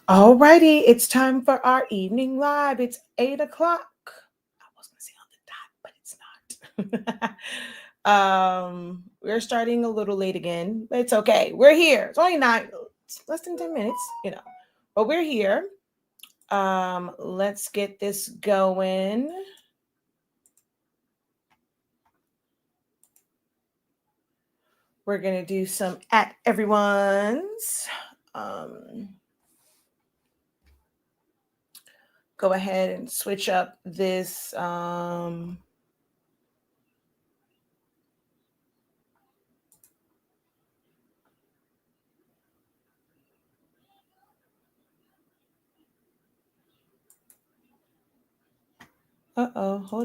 Alrighty, it's time for our evening live. It's 8 o'clock. I was gonna say on the dot, but it's not. We're starting a little late again, but it's okay. We're here. It's only it's less than 10 minutes, but we're here. Let's get this going. We're gonna do some at everyone's. Go ahead and switch up this. Hold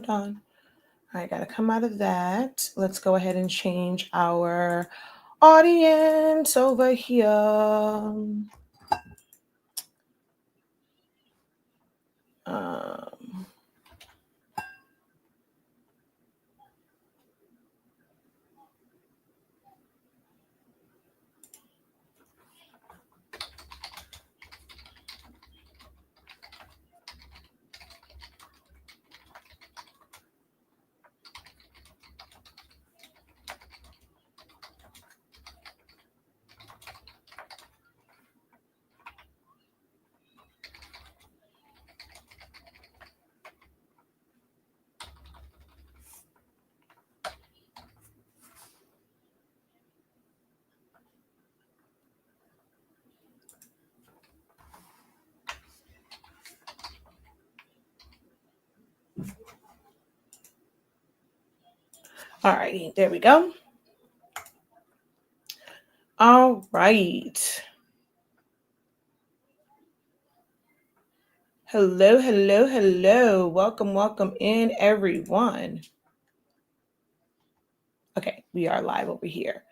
on. I got to come out of that. Let's go ahead and change our audience over here. All righty, there we go. All right. Hello, hello, hello. Welcome in, everyone. Okay, we are live over here.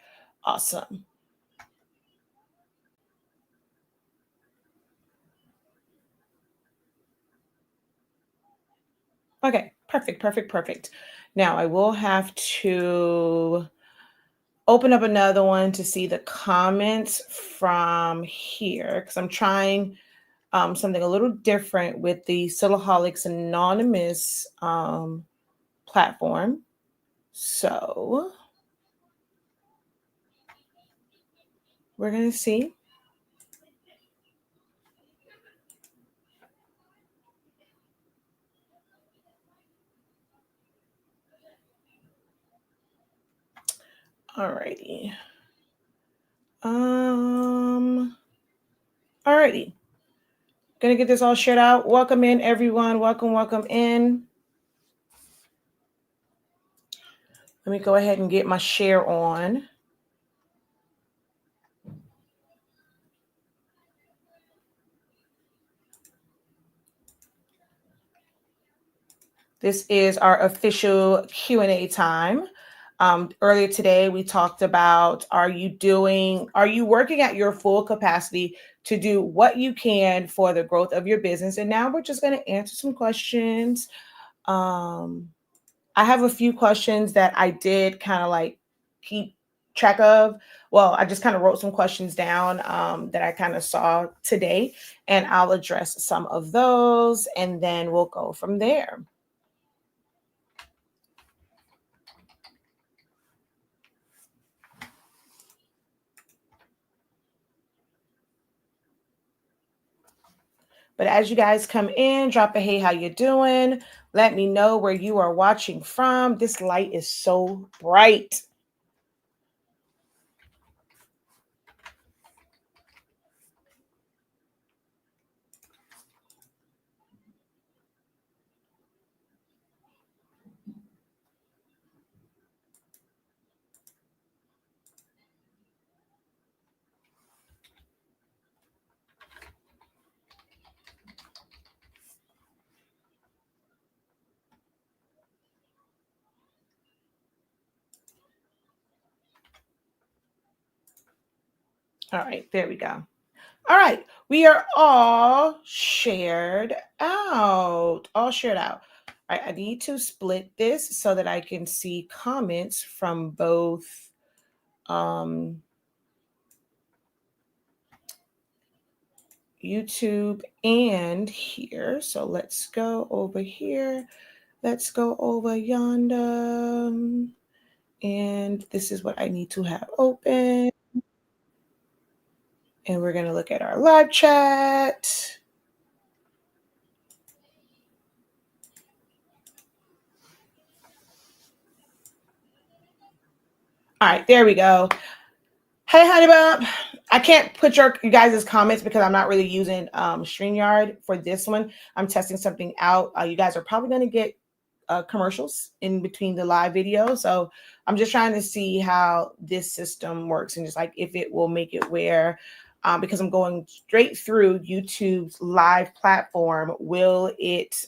Awesome. Okay, perfect. Now I will have to open up another one to see the comments from here because I'm trying something a little different with the Silaholics Anonymous platform. So we're going to see. Alrighty. Alrighty. Gonna get this all shared out. Welcome in, everyone. Welcome in. Let me go ahead and get my share on. This is our official Q&A time. Earlier today, we talked about, are you working at your full capacity to do what you can for the growth of your business? And now we're just going to answer some questions. I have a few questions that I did kind of like keep track of. Well, I just kind of wrote some questions down that I kind of saw today, and I'll address some of those, and then we'll go from there. But as you guys come in, drop a hey, how you doing? Let me know where you are watching from. This light is so bright. All right, there we go. All right, we are all shared out. All shared out. All right, I need to split this so that I can see comments from both. YouTube and here. So let's go over here. Let's go over yonder. And this is what I need to have open. And we're going to look at our live chat. All right, there we go. Hey, Honeybump. I can't put you guys' comments because I'm not really using StreamYard for this one. I'm testing something out. You guys are probably going to get commercials in between the live video. So I'm just trying to see how this system works and just like if it will make it where, because I'm going straight through YouTube's live platform, will it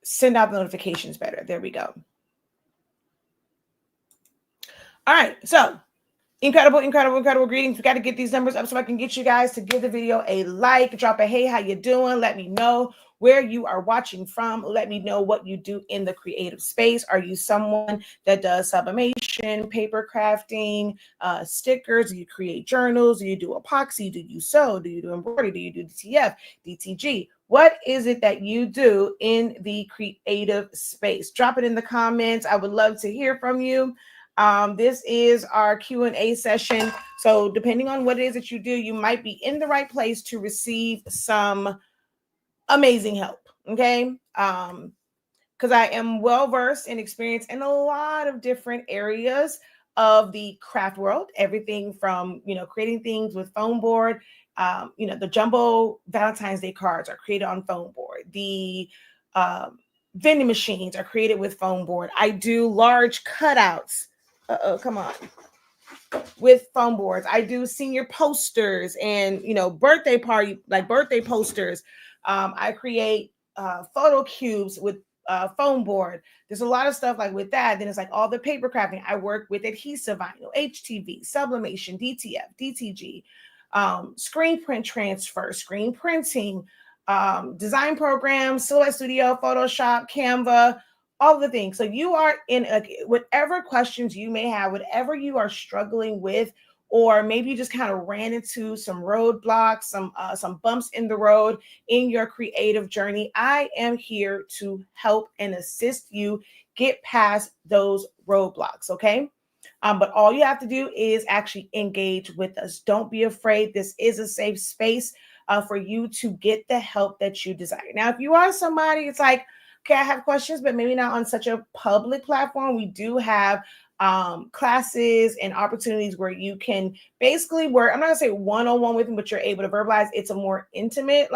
send out the notifications better? There we go. All right, so incredible greetings. We got to get these numbers up so I can get you guys to give the video a like, drop a hey, how you doing? Let me know where you are watching from. Let me know what you do in the creative space. Are you someone that does sublimation, paper crafting, stickers? Do you create journals? Do you do epoxy? Do you sew? Do you do embroidery? Do you do DTF, DTG? What is it that you do in the creative space? Drop it in the comments. I would love to hear from you. This is our Q&A session. So depending on what it is that you do, you might be in the right place to receive some amazing help. Okay. Because I am well-versed and experienced in a lot of different areas of the craft world, everything from, creating things with foam board. The jumbo Valentine's Day cards are created on foam board. The vending machines are created with foam board. I do large cutouts. Come on. With foam boards. I do senior posters and, birthday party, like birthday posters. I create photo cubes with foam board. There's a lot of stuff like with that. Then it's like all the paper crafting. I work with adhesive vinyl, HTV, sublimation, DTF, DTG, screen print transfer, screen printing, design programs, Silhouette Studio, Photoshop, Canva, all the things. So you are in whatever questions you may have, whatever you are struggling with, or maybe you just kind of ran into some roadblocks, some bumps in the road in your creative journey. I am here to help and assist you get past those roadblocks. Okay. But all you have to do is actually engage with us. Don't be afraid. This is a safe space for you to get the help that you desire. Now, if you are somebody, it's like, okay, I have questions, but maybe not on such a public platform. We do have classes and opportunities where you can basically work. I'm not gonna say one-on-one with them, but you're able to verbalize. It's a more intimate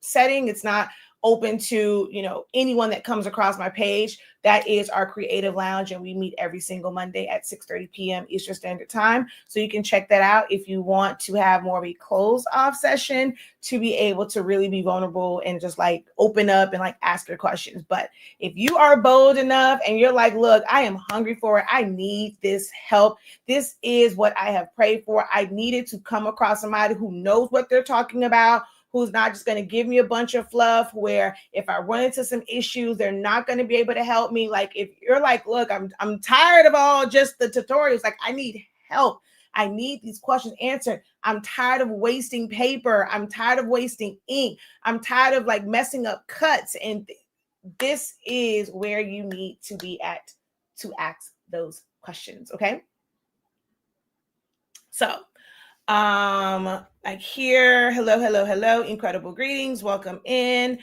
setting. It's not open to anyone that comes across my page. That is our creative lounge, and we meet every single Monday at 6:30 p.m. Eastern Standard Time. So you can check that out if you want to have more of a closed off session to be able to really be vulnerable and just open up and ask your questions. But if you are bold enough and you're like, look, I am hungry for it, I need this help, this is what I have prayed for. I needed to come across somebody who knows what they're talking about, who's not just going to give me a bunch of fluff, where if I run into some issues, they're not going to be able to help me. If you're like, look, I'm tired of all just the tutorials. I need help. I need these questions answered. I'm tired of wasting paper. I'm tired of wasting ink. I'm tired of messing up cuts. And this is where you need to be at to ask those questions. Okay. So, here, hello, incredible greetings, welcome in.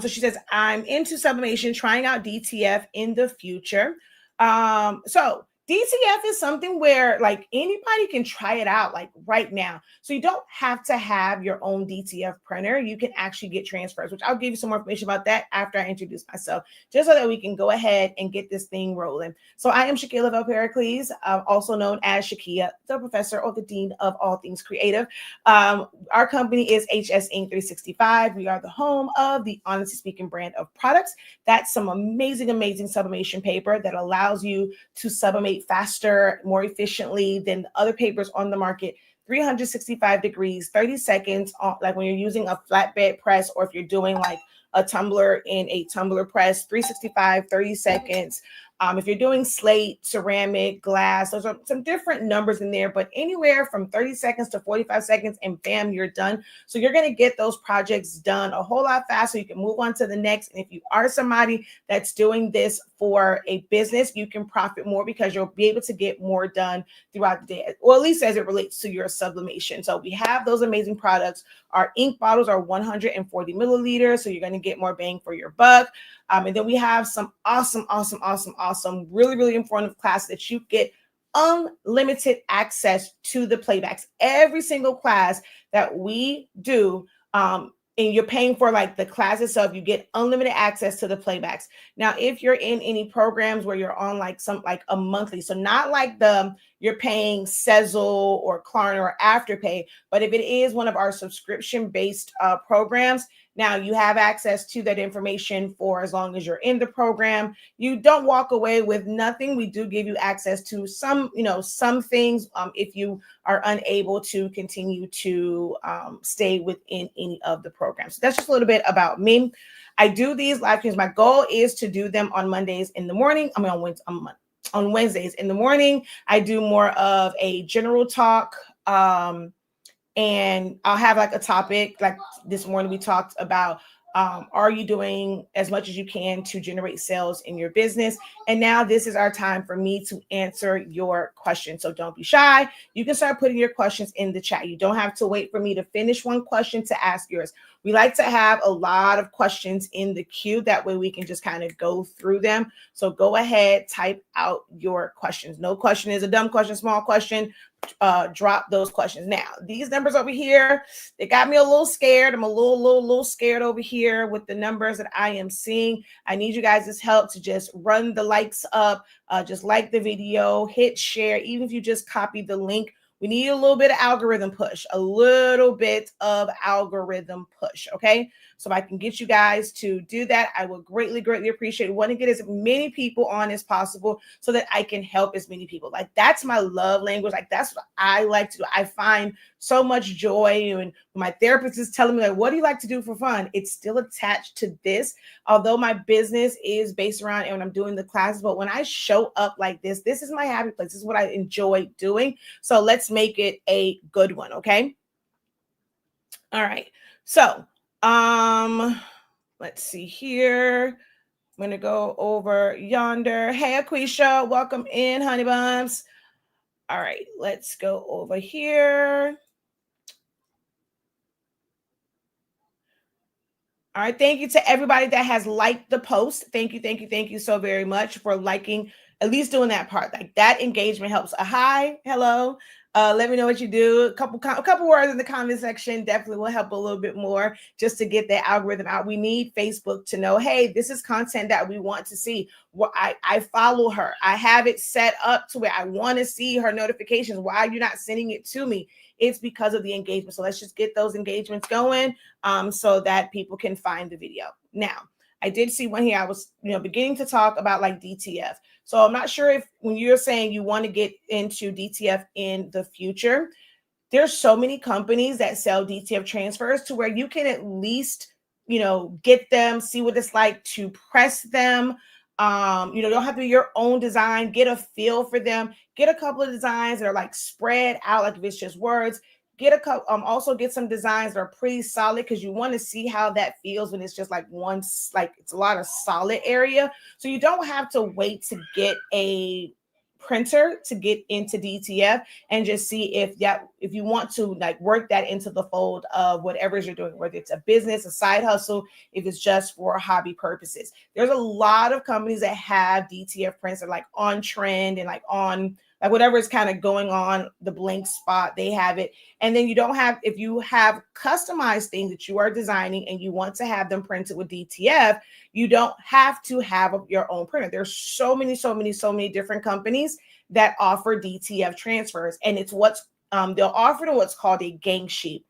So she says, I'm into sublimation, trying out DTF in the future. So DTF is something where anybody can try it out right now. So you don't have to have your own DTF printer. You can actually get transfers, which I'll give you some more information about that after I introduce myself, just so that we can go ahead and get this thing rolling. So I am Shakia Lavelle-Pericles, also known as Shakia, the professor or the dean of all things creative. Our company is HS Inc. 365. We are the home of the Honestly Speaking brand of products. That's some amazing sublimation paper that allows you to sublimate faster, more efficiently than other papers on the market. 365 degrees, 30 seconds, when you're using a flatbed press, or if you're doing a tumbler in a tumbler press, 365, 30 seconds. If you're doing slate, ceramic, glass, those are some different numbers in there, but anywhere from 30 seconds to 45 seconds and bam, you're done. So you're going to get those projects done a whole lot faster. You can move on to the next. And if you are somebody that's doing this for a business, you can profit more because you'll be able to get more done throughout the day, or at least as it relates to your sublimation. So we have those amazing products. Our ink bottles are 140 milliliters, so you're going to get more bang for your buck. And then we have some awesome, really, really informative classes that you get unlimited access to the playbacks. Every single class that we do, and you're paying for like the class itself, you get unlimited access to the playbacks. Now, if you're in any programs where you're on like a monthly, so not like you're paying Sezzle or Klarna or Afterpay, but if it is one of our subscription-based programs, now you have access to that information for as long as you're in the program. You don't walk away with nothing. We do give you access to some things if you are unable to continue to stay within any of the programs. So that's just a little bit about me. I do these live streams. My goal is to do them on Mondays in the morning. On Wednesdays in the morning. I do more of a general talk. And I'll have like a topic. Like this morning we talked about, are you doing as much as you can to generate sales in your business? And now this is our time for me to answer your questions. So don't be shy. You can start putting your questions in the chat. You don't have to wait for me to finish one question to ask yours. We like to have a lot of questions in the queue. That way we can just kind of go through them. So go ahead, type out your questions. No question is a dumb question, small question. Drop those questions. Now, these numbers over here, they got me a little scared. I'm a little scared over here with the numbers that I am seeing. I need you guys' help to just run the likes up, just like the video, hit share, even if you just copy the link. We need a little bit of algorithm push, okay? So if I can get you guys to do that, I will greatly appreciate it. Want to get as many people on as possible so that I can help as many people. Like that's my love language. Like that's what I like to do. I find so much joy. And my therapist is telling me like, what do you like to do for fun? It's still attached to this, although my business is based around and when I'm doing the classes. But when I show up like this is my happy place. This is what I enjoy doing. So let's make it a good one. Okay. All right. So, let's see here. I'm going to go over yonder. Hey, Aquisha, welcome in, honey buns. All right, let's go over here. All right, thank you to everybody that has liked the post. Thank you so very much for liking, at least doing that part. Like that engagement helps. Hi, hello. Let me know what you do. A couple words in the comment section definitely will help a little bit more just to get that algorithm out. We need Facebook to know, hey, this is content that we want to see. Well, I follow her. I have it set up to where I want to see her notifications. Why are you not sending it to me? It's because of the engagement. So let's just get those engagements going so that people can find the video. Now, I did see one here. I was beginning to talk about like DTF. So I'm not sure if when you're saying you want to get into DTF in the future, there's so many companies that sell DTF transfers to where you can at least, get them, see what it's like to press them. You don't have to do your own design, get a feel for them, get a couple of designs that are like spread out, like if it's just words. Get a couple, also get some designs that are pretty solid because you want to see how that feels when it's just like it's a lot of solid area. So you don't have to wait to get a printer to get into DTF and just see if you want to like work that into the fold of whatever you're doing, whether it's a business, a side hustle, if it's just for hobby purposes. There's a lot of companies that have DTF prints that are like on trend and like on like whatever is kind of going on the blank spot, they have it. And then if you have customized things that you are designing and you want to have them printed with DTF, you don't have to have your own printer. There's so many different companies that offer DTF transfers. And it's they'll offer to what's called a gang sheet.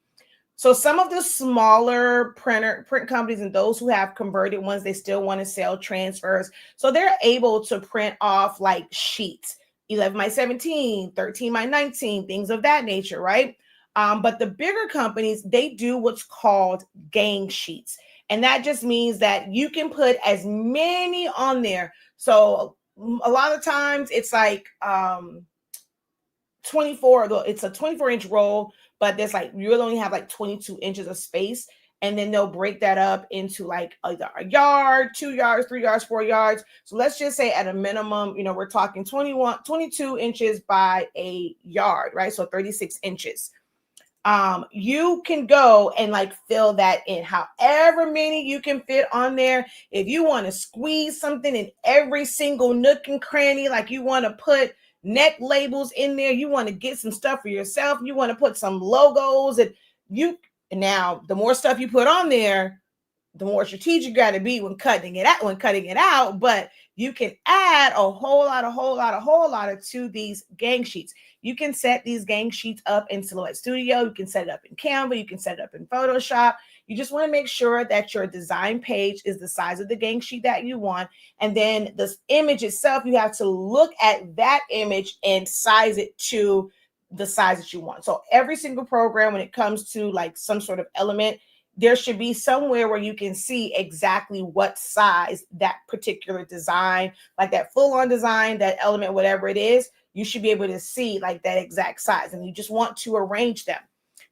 So some of the smaller print companies and those who have converted ones, they still want to sell transfers. So they're able to print off like sheets. 11 by 17, 13 by 19, things of that nature, right? But the bigger companies, they do what's called gang sheets. And that just means that you can put as many on there. So a lot of times it's like 24, it's a 24-inch roll, but there's like, you really only have like 22 inches of space. And then they'll break that up into like either a yard, 2 yards, 3 yards, 4 yards. So let's just say at a minimum, we're talking 22 inches by a yard, right? So 36 inches. You can go and like fill that in however many you can fit on there. If you want to squeeze something in every single nook and cranny, like you want to put neck labels in there, you want to get some stuff for yourself, you want to put some logos, and now the more stuff you put on there, the more strategic you got to be when cutting it out. But you can add a whole lot to these gang sheets. You can set these gang sheets up in Silhouette Studio. You can set it up in Canva. You can set it up in Photoshop. You just want to make sure that your design page is the size of the gang sheet that you want. And then the image itself, you have to look at that image and size it to the size that you want. So every single program, when it comes to like some sort of element, there should be somewhere where you can see exactly what size that particular design, like that full-on design, that element, whatever it is, you should be able to see like that exact size, and you just want to arrange them.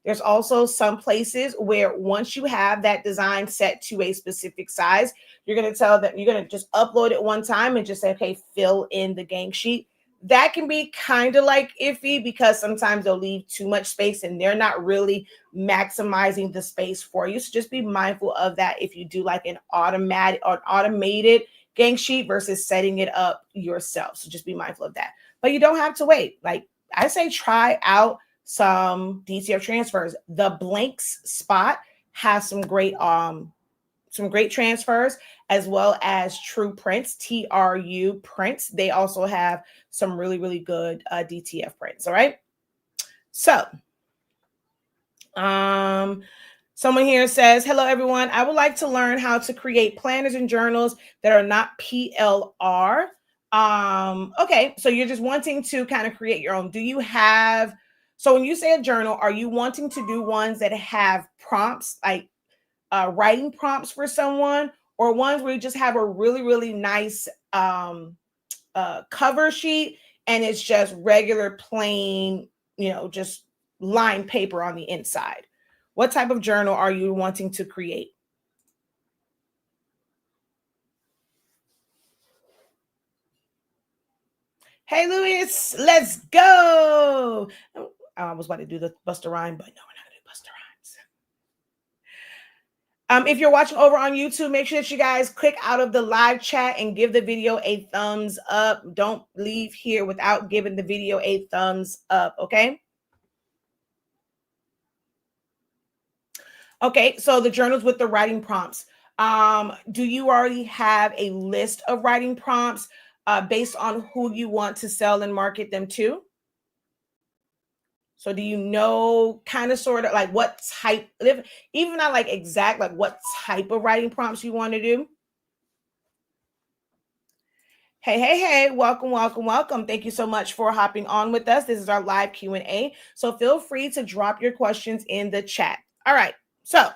There's also some places where once you have that design set to a specific size, you're going to tell that you're going to just upload it one time and just say, okay, fill in the gang sheet. That can be kind of like iffy because sometimes they'll leave too much space and they're not really maximizing the space for you. So just be mindful of that if you do like an automated gang sheet versus setting it up yourself. So just be mindful of that. But you don't have to wait. Like I say, try out some DTF transfers. The blanks spot has some great transfers, as well as True Prints, TRU Prints. They also have some really, really good DTF prints. All right. So, someone here says, hello, everyone. I would like to learn how to create planners and journals that are not PLR. Okay. So you're just wanting to kind of create your own. So when you say a journal, are you wanting to do ones that have prompts, like writing prompts for someone, or ones where you just have a really, really nice cover sheet and it's just regular plain, just lined paper on the inside? What type of journal are you wanting to create? Hey, Louis, let's go. I was about to do the Busta Rhyme, but no, we're not going to do Busta Rhymes. If you're watching over on YouTube, make sure that you guys click out of the live chat and give the video a thumbs up. Don't leave here without giving the video a thumbs up, okay? Okay, so the journals with the writing prompts. Do you already have a list of writing prompts based on who you want to sell and market them to? So do you know kind of sort of like what type, even not like exact, like what type of writing prompts you want to do? Hey, welcome. Thank you so much for hopping on with us. This is our live Q&A. So feel free to drop your questions in the chat. All right. So,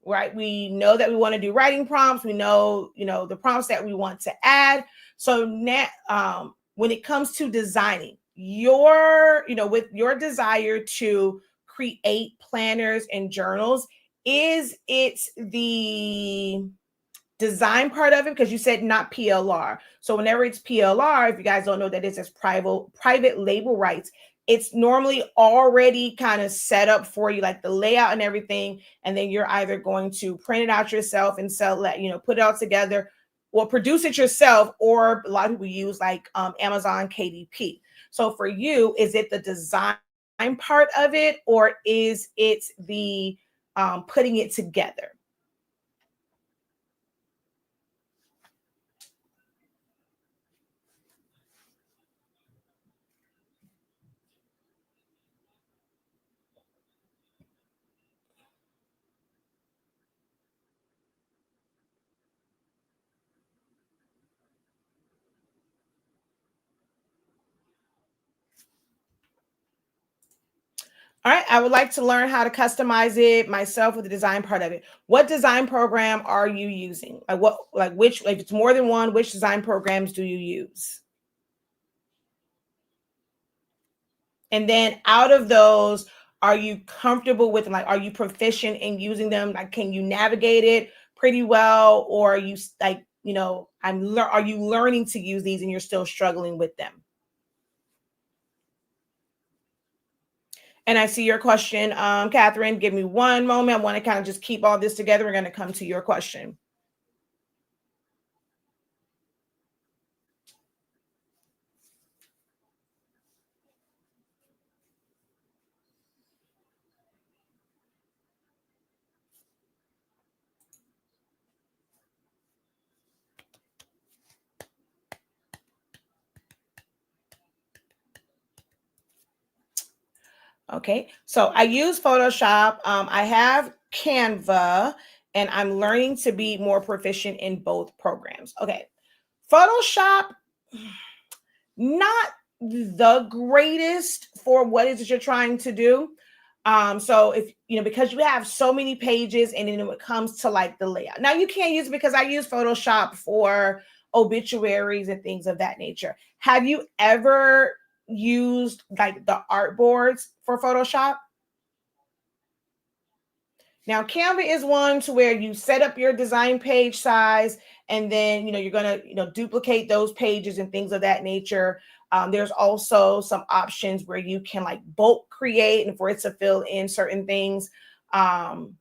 right, we know that we want to do writing prompts. We know, the prompts that we want to add. So now, when it comes to designing with your desire to create planners and journals, is it the design part of it? Because you said not PLR. So whenever it's PLR, if you guys don't know, that is as private label rights. It's normally already kind of set up for you, like the layout and everything. And then you're either going to print it out yourself and sell that, put it all together, or produce it yourself, or a lot of people use like Amazon KDP. So for you, is it the design part of it, or is it the putting it together? All right, I would like to learn how to customize it myself with the design part of it. What design program are you using? If it's more than one, which design programs do you use? And then out of those, are you comfortable with them? Like, are you proficient in using them? Like, can you navigate it pretty well? Or are you like, are you learning to use these and you're still struggling with them? And I see your question, Catherine. Give me one moment. I want to kind of just keep all this together. We're going to come to your question. Okay, so I use Photoshop. I have Canva, and I'm learning to be more proficient in both programs. Okay, Photoshop, not the greatest for what is it you're trying to do. So if because you have so many pages, and then when it comes to like the layout, now you can't use it because I use Photoshop for obituaries and things of that nature. Have you ever used like the artboards for Photoshop? Now, Canva is one to where you set up your design page size, and then you're gonna duplicate those pages and things of that nature. There's also some options where you can like bulk create and for it to fill in certain things. Um,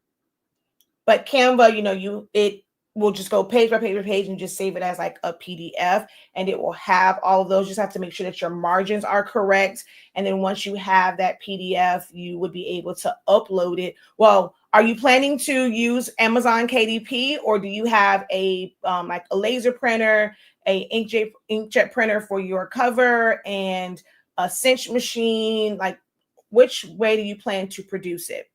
but Canva, it will just go page by page by page and just save it as like a PDF, and it will have all of those. You just have to make sure that your margins are correct. And then once you have that PDF, you would be able to upload it. Well, are you planning to use Amazon KDP, or do you have a like a laser printer, a inkjet printer for your cover, and a cinch machine? Like, which way do you plan to produce it?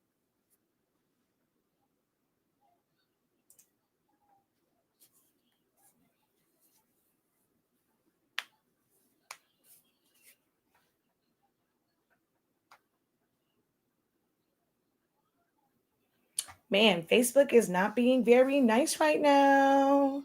Man, Facebook is not being very nice right now.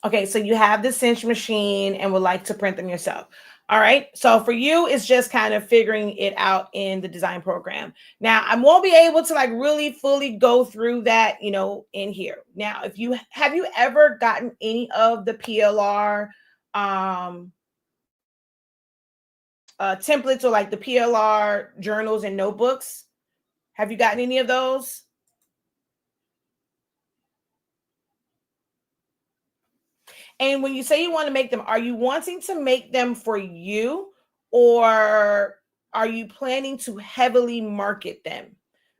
Okay, so you have the cinch machine and would like to print them yourself. All right. So for you, it's just kind of figuring it out in the design program. Now, I won't be able to like really fully go through that, in here. Now, if you have you ever gotten any of the PLR um templates, or like the PLR journals and notebooks? Have you gotten any of those? And when you say you want to make them, are you wanting to make them for you, or are you planning to heavily market them?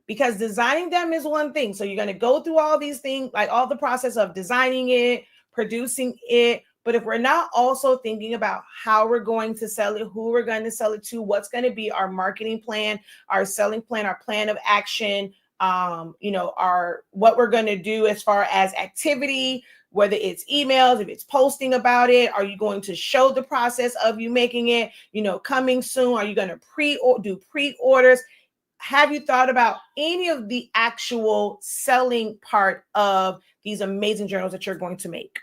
Because designing them is one thing. So you're going to go through all these things, like all the process of designing it, producing it. But if we're not also thinking about how we're going to sell it, who we're going to sell it to, what's going to be our marketing plan, our selling plan, our plan of action, our what we're going to do as far as activity, whether it's emails, if it's posting about it, are you going to show the process of you making it, coming soon? Are you going to do pre-orders? Have you thought about any of the actual selling part of these amazing journals that you're going to make?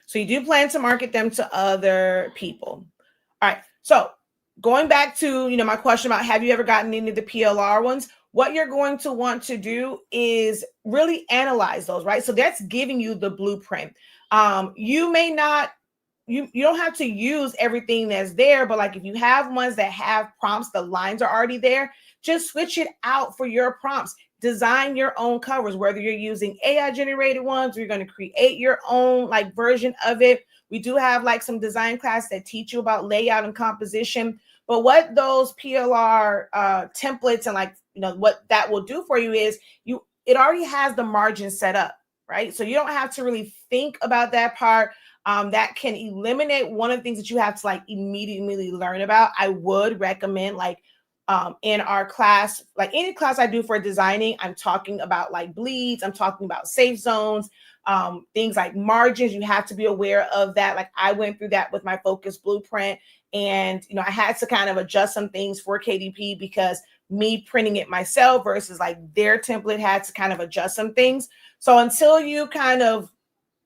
So you do plan to market them to other people. All right. So going back to, my question about have you ever gotten any of the PLR ones? What you're going to want to do is really analyze those, right? So that's giving you the blueprint. You may not, you don't have to use everything that's there, but like if you have ones that have prompts, the lines are already there, just switch it out for your prompts. Design your own covers, whether you're using AI generated ones, or you're going to create your own like version of it. We do have like some design class that teach you about layout and composition. But what those PLR templates and like, what that will do for you is it already has the margin set up, right? So you don't have to really think about that part. that can eliminate one of the things that you have to like immediately learn about. I would recommend like in our class, like any class I do for designing, I'm talking about like bleeds, I'm talking about safe zones, things like margins. You have to be aware of that. Like I went through that with my focus blueprint, and I had to kind of adjust some things for KDP because me printing it myself versus like their template had to kind of adjust some things. So until you kind of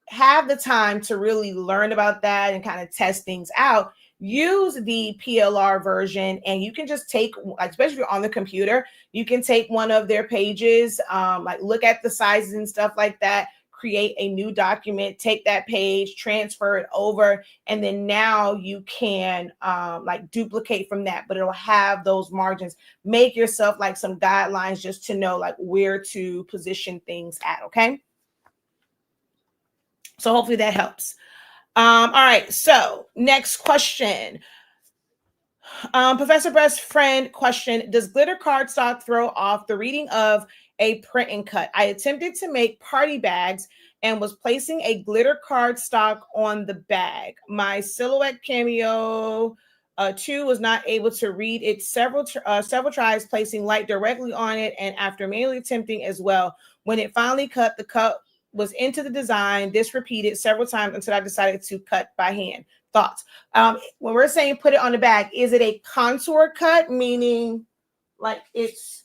have the time to really learn about that and kind of test things out, use the PLR version, and you can just take, especially if you're on the computer, you can take one of their pages, like look at the sizes and stuff like that, create a new document, take that page, transfer it over, and then now you can like duplicate from that, but it'll have those margins. Make yourself like some guidelines just to know like where to position things at, okay? So hopefully that helps. All right, so next question. Professor Best Friend question: does glitter cardstock throw off the reading of a print and cut? I attempted to make party bags and was placing a glitter cardstock on the bag. My silhouette cameo 2 was not able to read it. Several tries placing light directly on it, and after manually attempting as well. When it finally cut, the cut was into the design. This repeated several times until I decided to cut by hand. Thoughts? When we're saying put it on the bag, is it a contour cut, meaning like it's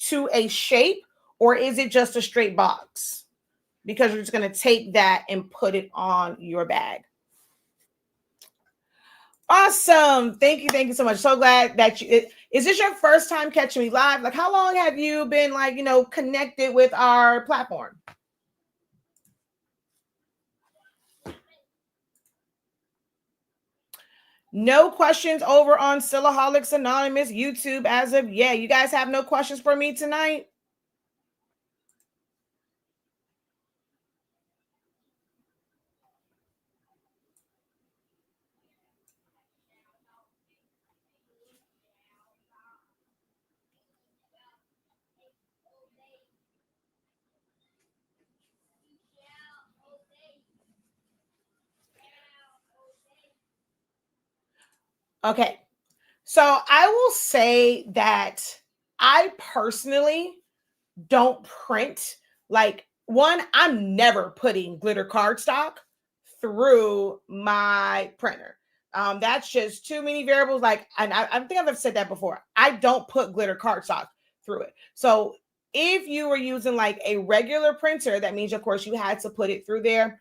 to a shape, or is it just a straight box? Because you're just going to take that and put it on your bag. Awesome. Thank you so much. So glad that is this your first time catching me live? Like, how long have you been like, connected with our platform? No questions over on Sillaholics Anonymous YouTube as of yet. You guys have no questions for me tonight? Okay. So I will say that I personally don't print. Like, one, I'm never putting glitter cardstock through my printer. That's just too many variables. Like, and I think I've said that before. I don't put glitter cardstock through it. So if you were using like a regular printer, that means, of course, you had to put it through there.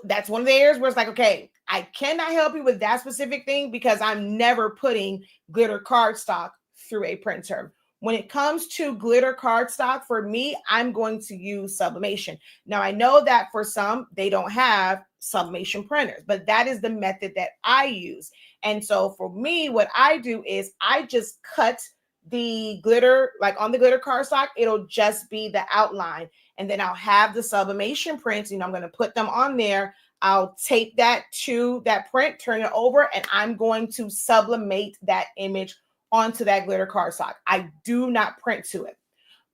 That's one of the areas where it's like, okay, I cannot help you with that specific thing because I'm never putting glitter cardstock through a printer. When it comes to glitter cardstock, for me, I'm going to use sublimation. Now, I know that for some, they don't have sublimation printers, but that is the method that I use. And so for me, what I do is I just cut the glitter, like on the glitter cardstock, it'll just be the outline. And then I'll have the sublimation prints, I'm going to put them on there. I'll tape that to that print, turn it over, and I'm going to sublimate that image onto that glitter cardstock. I do not print to it.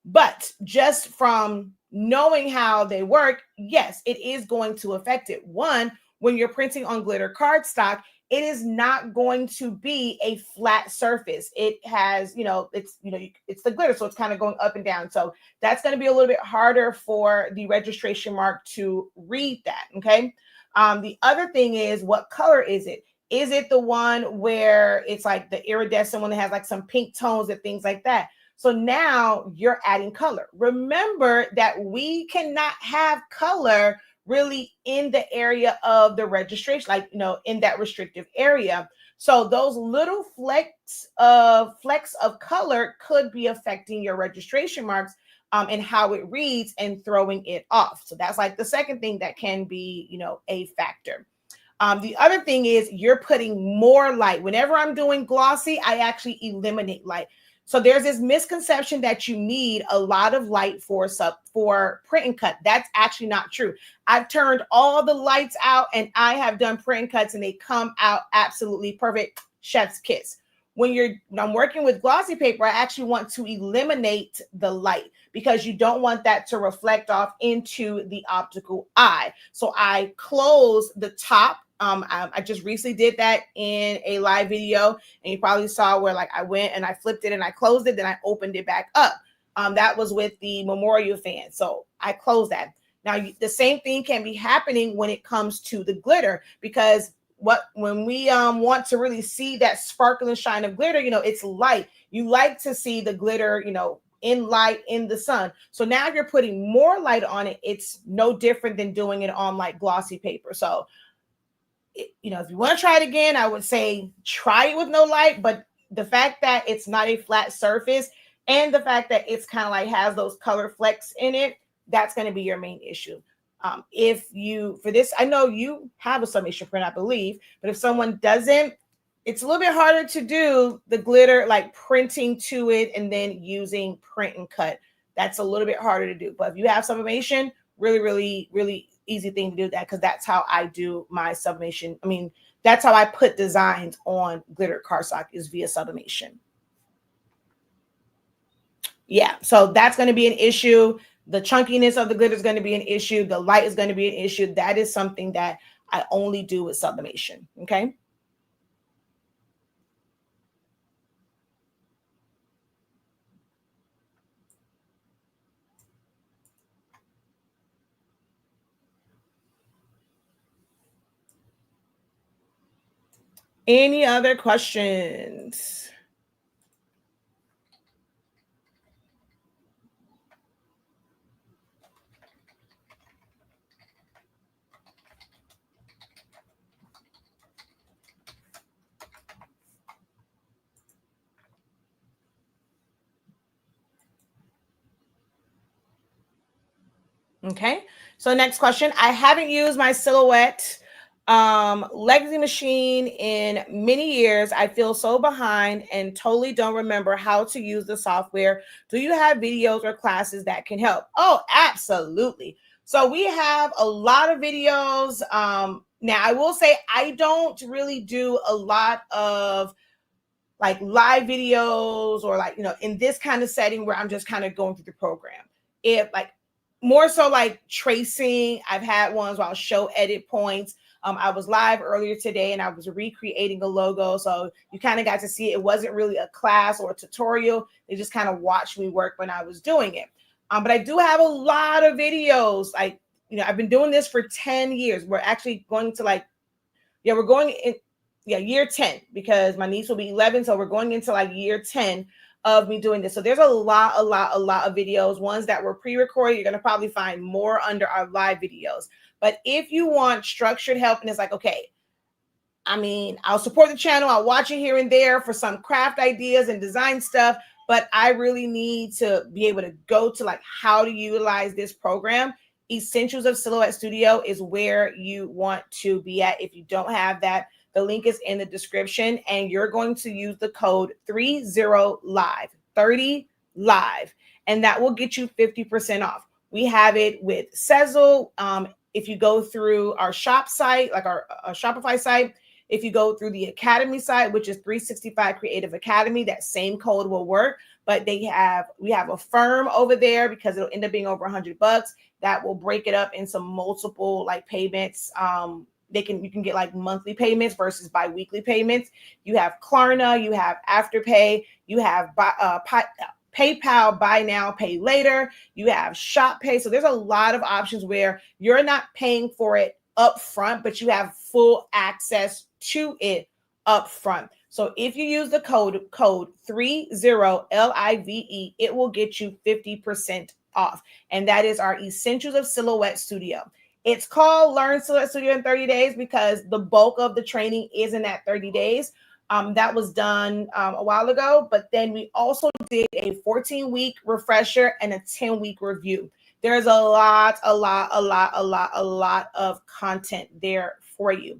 But just from knowing how they work, yes, it is going to affect it. One, when you're printing on glitter cardstock, it is not going to be a flat surface. It has, it's the glitter, so it's kind of going up and down. So that's going to be a little bit harder for the registration mark to read that, okay? The other thing is, what color is it? Is it the one where it's like the iridescent one that has like some pink tones and things like that? So now you're adding color. Remember that we cannot have color really in the area of the registration, like, in that restrictive area. So those little flecks of color could be affecting your registration marks and how it reads and throwing it off. So that's like the second thing that can be, a factor. The other thing is you're putting more light. Whenever I'm doing glossy, I actually eliminate light. So there's this misconception that you need a lot of light for print and cut. That's actually not true. I've turned all the lights out and I have done print and cuts and they come out absolutely perfect. Chef's kiss. when I'm working with glossy paper, I actually want to eliminate the light because you don't want that to reflect off into the optical eye. So I close the top. I just recently did that in a live video, and you probably saw where like I went and I flipped it and I closed it, then I opened it back up. That was with the memorial fan. So I closed that. Now, the same thing can be happening when it comes to the glitter, because when we want to really see that sparkle and shine of glitter, it's light. You like to see the glitter, in light in the sun. So now if you're putting more light on it, it's no different than doing it on like glossy paper. So, if you want to try it again, I would say try it with no light, but the fact that it's not a flat surface and the fact that it's kind of like has those color flecks in it, that's going to be your main issue. For this, I know you have a sublimation print, I believe, but if someone doesn't, it's a little bit harder to do the glitter, like printing to it and then using print and cut. That's a little bit harder to do. But if you have sublimation, really, really, really easy thing to do that, because that's how I do my sublimation. I mean, that's how I put designs on glitter cardstock, is via sublimation. Yeah, so that's going to be an issue. The chunkiness of the glitter is going to be an issue. The light is going to be an issue. That is something that I only do with sublimation. Okay. Any other questions? Okay, so next question. I haven't used my Silhouette legacy machine in many years. I feel so behind and totally don't remember how to use the software. Do you have videos or classes that can help? Oh, absolutely. So we have a lot of videos. Now I will say I don't really do a lot of like live videos or like, in this kind of setting where I'm just kind of going through the program. If like more so like tracing, I've had ones where I'll show edit points. I was live earlier today and I was recreating a logo. So you kind of got to see it. It wasn't really a class or a tutorial. They just kind of watched me work when I was doing it. But I do have a lot of videos. Like, I've been doing this for 10 years. We're actually going to we're going in, year 10, because my niece will be 11. So we're going into like year 10 of me doing this. So there's a lot of videos, ones that were pre-recorded. You're going to probably find more under our live videos. But if you want structured help and it's like, okay, I'll support the channel. I'll watch it here and there for some craft ideas and design stuff, but I really need to be able to go to like how to utilize this program. Essentials of Silhouette Studio is where you want to be at. If you don't have that, the link is in the description, and you're going to use the code 30live, 30 live, and that will get you 50% off. We have it with Sezzle. If you go through our shop site, like our Shopify site, if you go through the Academy site, which is 365 Creative Academy, that same code will work. But we have a firm over there, because it'll end up being over $100. That will break it up into multiple like payments. You can get like monthly payments versus bi-weekly payments. You have Klarna, you have Afterpay, you have PayPal, buy now, pay later. You have Shop Pay. So there's a lot of options where you're not paying for it up front, but you have full access to it up front. So if you use the code 30LIVE, it will get you 50% off. And that is our Essentials of Silhouette Studio. It's called Learn Silhouette Studio in 30 days because the bulk of the training is in that 30 days. That was done a while ago, but then we also did a 14-week refresher and a 10-week review. There's a lot of content there for you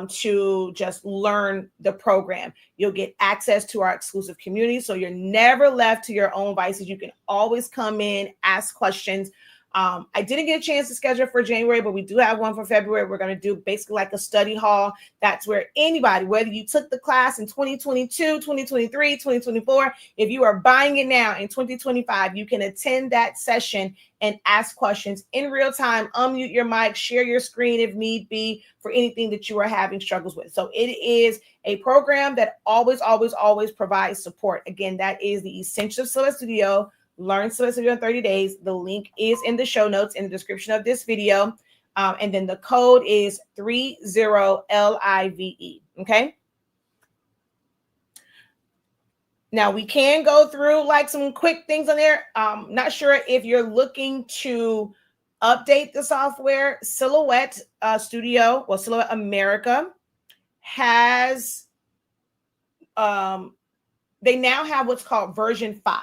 to just learn the program. You'll get access to our exclusive community, so you're never left to your own devices. You can always come in, ask questions. I didn't get a chance to schedule for January, but we do have one for February. We're going to do basically like a study hall. That's where anybody, whether you took the class in 2022, 2023, 2024, if you are buying it now in 2025, you can attend that session and ask questions in real time, unmute your mic, share your screen if need be for anything that you are having struggles with. So it is a program that always, always, always provides support. Again, that is the Essential Silhouette Studio. Learn Silhouette Studio in 30 days. The link is in the show notes in the description of this video. And then the code is 30LIVE. Okay. Now we can go through like some quick things on there. Not sure if you're looking to update the software. Silhouette Studio, well, Silhouette America has, they now have what's called version 5,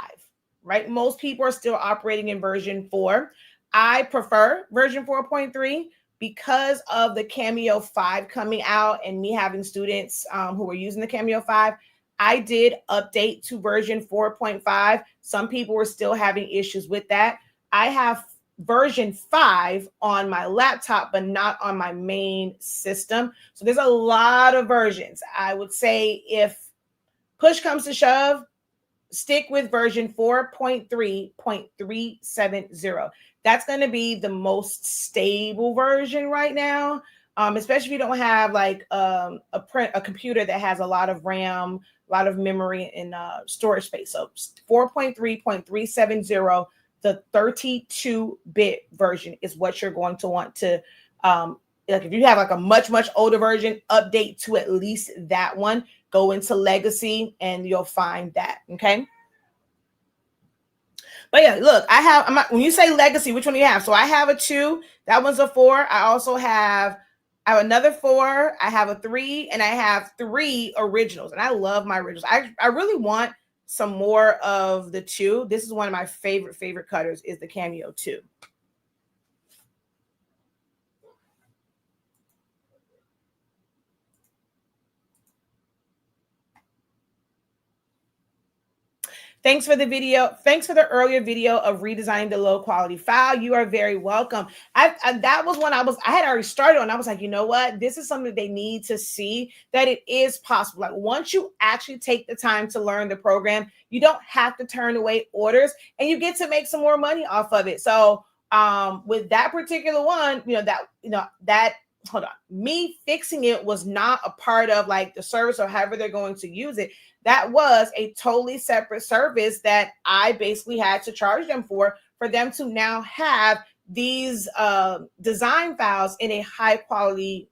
right? Most people are still operating in version 4. I prefer version 4.3 because of the Cameo 5 coming out and me having students who are using the Cameo 5. I did update to version 4.5. Some people were still having issues with that. I have version 5 on my laptop, but not on my main system. So there's a lot of versions. I would say if push comes to shove, stick with version 4.3.370. That's going to be the most stable version right now, especially if you don't have like a computer that has a lot of RAM, a lot of memory and storage space. So 4.3.370, the 32-bit version is what you're going to want to, like if you have like a much, much older version, update to at least that one. Go into Legacy and you'll find that. Okay. But yeah, look, when you say Legacy, which one do you have? So I have a 2. That one's a 4. I also have another 4. I have a 3, and I have 3 originals. And I love my originals. I really want some more of the 2. This is one of my favorite cutters is the Cameo 2. Thanks for the video. Thanks for the earlier video of redesigning the low quality file. You are very welcome. That was one I had already started on. I was like, you know what? This is something they need to see that it is possible. Like once you actually take the time to learn the program, you don't have to turn away orders and you get to make some more money off of it. So with that particular one, hold on, me fixing it was not a part of like the service or however they're going to use it. That was a totally separate service that I basically had to charge them for them to now have these design files in a high quality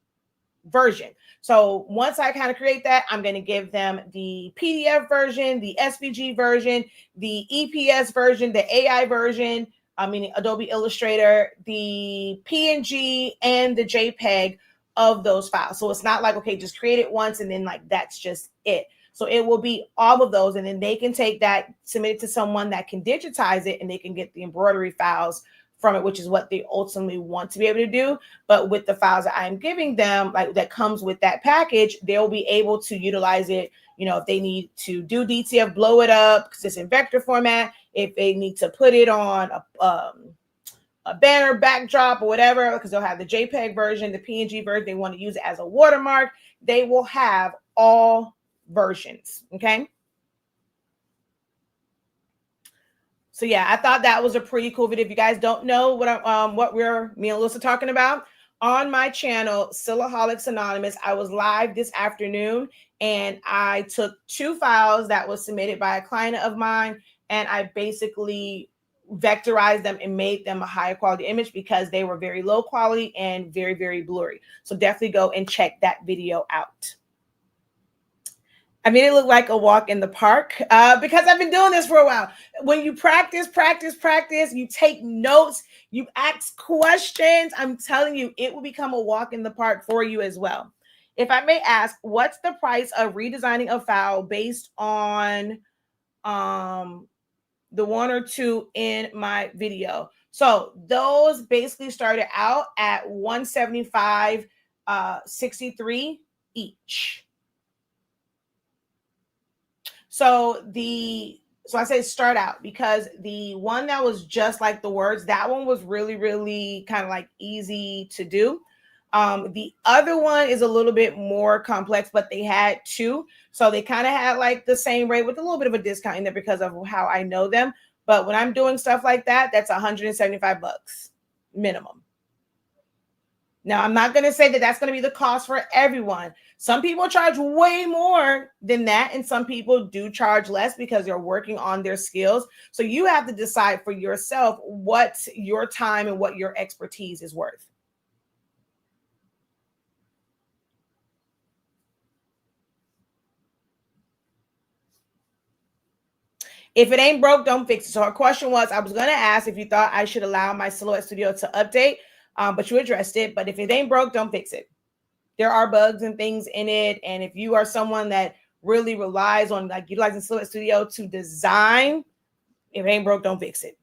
version. So once I kind of create that, I'm going to give them the PDF version, the SVG version, the EPS version, the AI version, meaning Adobe Illustrator, the PNG and the JPEG of those files. So it's not like, okay, just create it once and then like that's just it. So it will be all of those, and then they can take that, submit it to someone that can digitize it, and they can get the embroidery files from it, which is what they ultimately want to be able to do. But with the files that I'm giving them, like that comes with that package, they'll be able to utilize it. You know, if they need to do DTF, blow it up because it's in vector format. If they need to put it on a banner backdrop or whatever, because they'll have the JPEG version, the PNG version, they want to use it as a watermark, they will have all versions. Okay. So yeah, I thought that was a pretty cool video. If you guys don't know what me and Alyssa talking about, on my channel, Silaholics Anonymous, I was live this afternoon and I took 2 files that was submitted by a client of mine, and I basically vectorized them and made them a higher quality image because they were very low quality and very, very blurry. So definitely go and check that video out. I made it look like a walk in the park because I've been doing this for a while. When you practice, you take notes, you ask questions, I'm telling you, it will become a walk in the park for you as well. If I may ask, what's the price of redesigning a file based on the 1 or 2 in my video? So those basically started out at $175.63 each. So the So I say start out, because the one that was just like the words, that one was really, really kind of like easy to do. The other one is a little bit more complex, but they had two. So they kind of had like the same rate with a little bit of a discount in there because of how I know them. But when I'm doing stuff like that, that's $175 minimum. Now, I'm not going to say that that's going to be the cost for everyone. Some people charge way more than that, and some people do charge less because they're working on their skills. So you have to decide for yourself what your time and what your expertise is worth. If it ain't broke, don't fix it. So her question was, I was going to ask if you thought I should allow my Silhouette Studio to update, but you addressed it. But if it ain't broke, don't fix it. There are bugs and things in it. And if you are someone that really relies on like utilizing Silhouette Studio to design, if it ain't broke, don't fix it.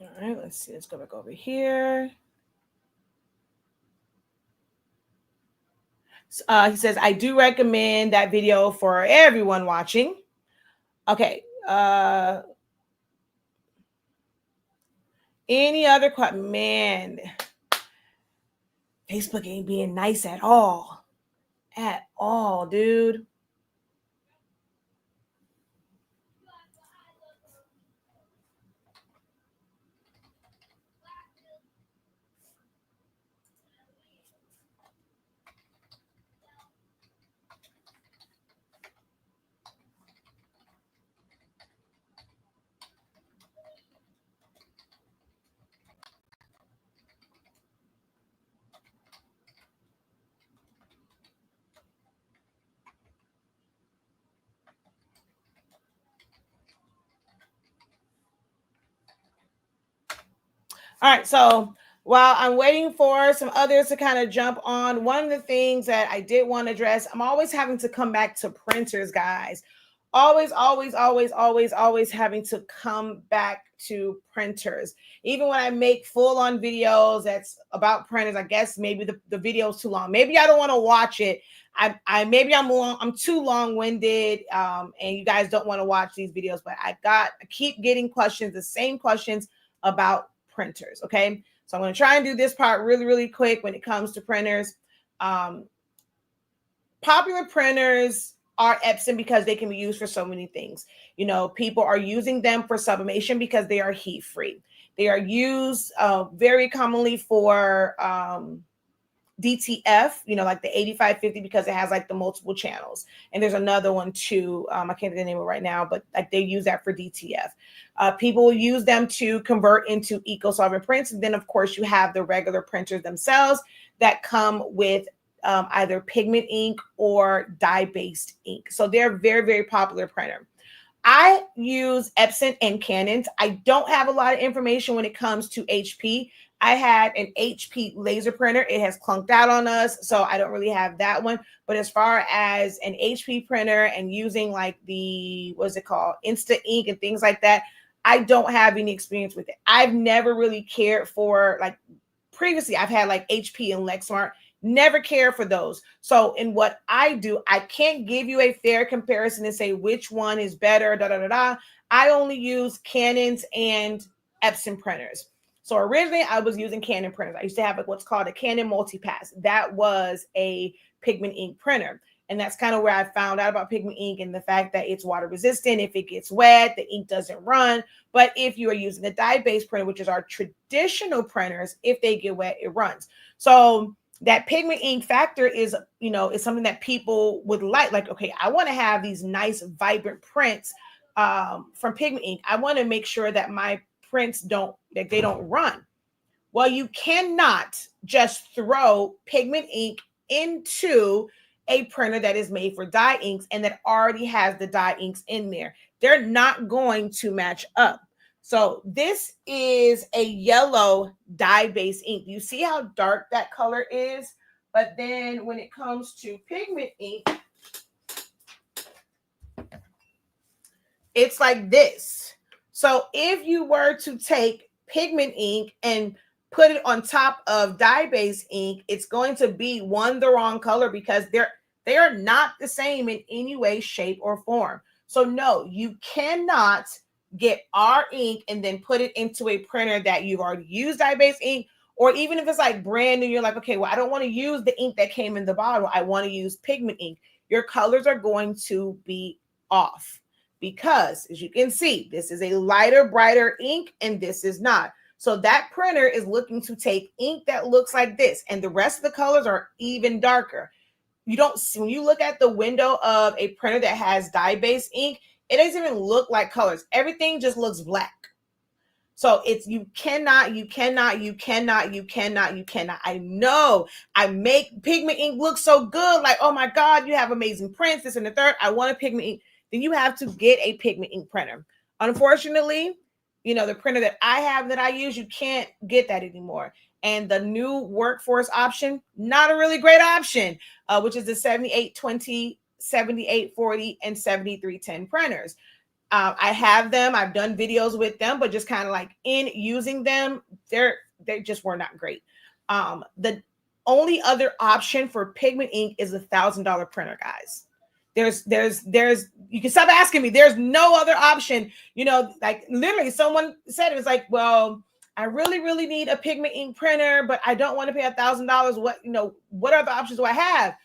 All right, let's see. Let's go back over here. He says, I do recommend that video for everyone watching. Okay. Any other question? Man, Facebook ain't being nice at all. At all, dude. All right, so while I'm waiting for some others to kind of jump on, one of the things that I did want to address, I'm always having to come back to printers, guys. Always, always, always, always, always having to come back to printers. Even when I make full-on videos that's about printers, I guess maybe the video is too long. Maybe I don't want to watch it. Maybe I'm too long-winded, and you guys don't want to watch these videos, but I keep getting questions, the same questions about printers. Okay, so I'm going to try and do this part really, really quick when it comes to printers. Popular printers are Epson because they can be used for so many things. You know, people are using them for sublimation because they are heat free. They are used very commonly for DTF, you know, like the 8550, because it has like the multiple channels. And there's another one too. I can't think of the name of it right now, but like they use that for DTF. People will use them to convert into eco-solvent prints. And then of course you have the regular printers themselves that come with either pigment ink or dye-based ink. So they're very, very popular printer. I use Epson and Canons. I don't have a lot of information when it comes to HP. I had an HP laser printer. It has clunked out on us, so I don't really have that one. But as far as an HP printer and using like the, what's it called, Insta Ink and things like that, I don't have any experience with it. I've never really cared for, like, previously I've had like HP and Lexmark. Never care for those. So in what I do, I can't give you a fair comparison and say which one is better, da da da da. I only use Canons and Epson printers. So originally I was using Canon printers. I used to have what's called a Canon Multipass. That was a pigment ink printer. And that's kind of where I found out about pigment ink and the fact that it's water resistant. If it gets wet, the ink doesn't run. But if you are using a dye-based printer, which is our traditional printers, if they get wet, it runs. So that pigment ink factor is, is something that people would like, okay, I want to have these nice, vibrant prints from pigment ink. I want to make sure that my prints don't run. Well, you cannot just throw pigment ink into a printer that is made for dye inks and that already has the dye inks in there. They're not going to match up. So this is a yellow dye-based ink. You see how dark that color is? But then when it comes to pigment ink, it's like this. So if you were to take pigment ink and put it on top of dye-based ink, it's going to be the wrong color because they are not the same in any way, shape, or form. So no, you cannot get our ink and then put it into a printer that you've already used dye-based ink, or even if it's like brand new, you're like, okay, well, I don't want to use the ink that came in the bottle. I want to use pigment ink. Your colors are going to be off because, as you can see, this is a lighter, brighter ink and this is not. So that printer is looking to take ink that looks like this, and the rest of the colors are even darker. You don't see, when you look at the window of a printer that has dye-based ink, it doesn't even look like colors. Everything just looks black. So you cannot. I know I make pigment ink look so good. Like, oh my God, you have amazing prints, this and the third. I want a pigment ink. Then you have to get a pigment ink printer. Unfortunately, the printer that I have that I use, you can't get that anymore. And the new workforce option, not a really great option, which is the 7820, 7840, and 7310 printers. I have them. I've done videos with them, but just kind of like in using them, they just were not great. The only other option for pigment ink is a $1,000 printer, guys. There's you can stop asking me. There's no other option. Like literally someone said, it was like, well, I really, really need a pigment ink printer, but I don't want to pay $1,000. What other options do I have?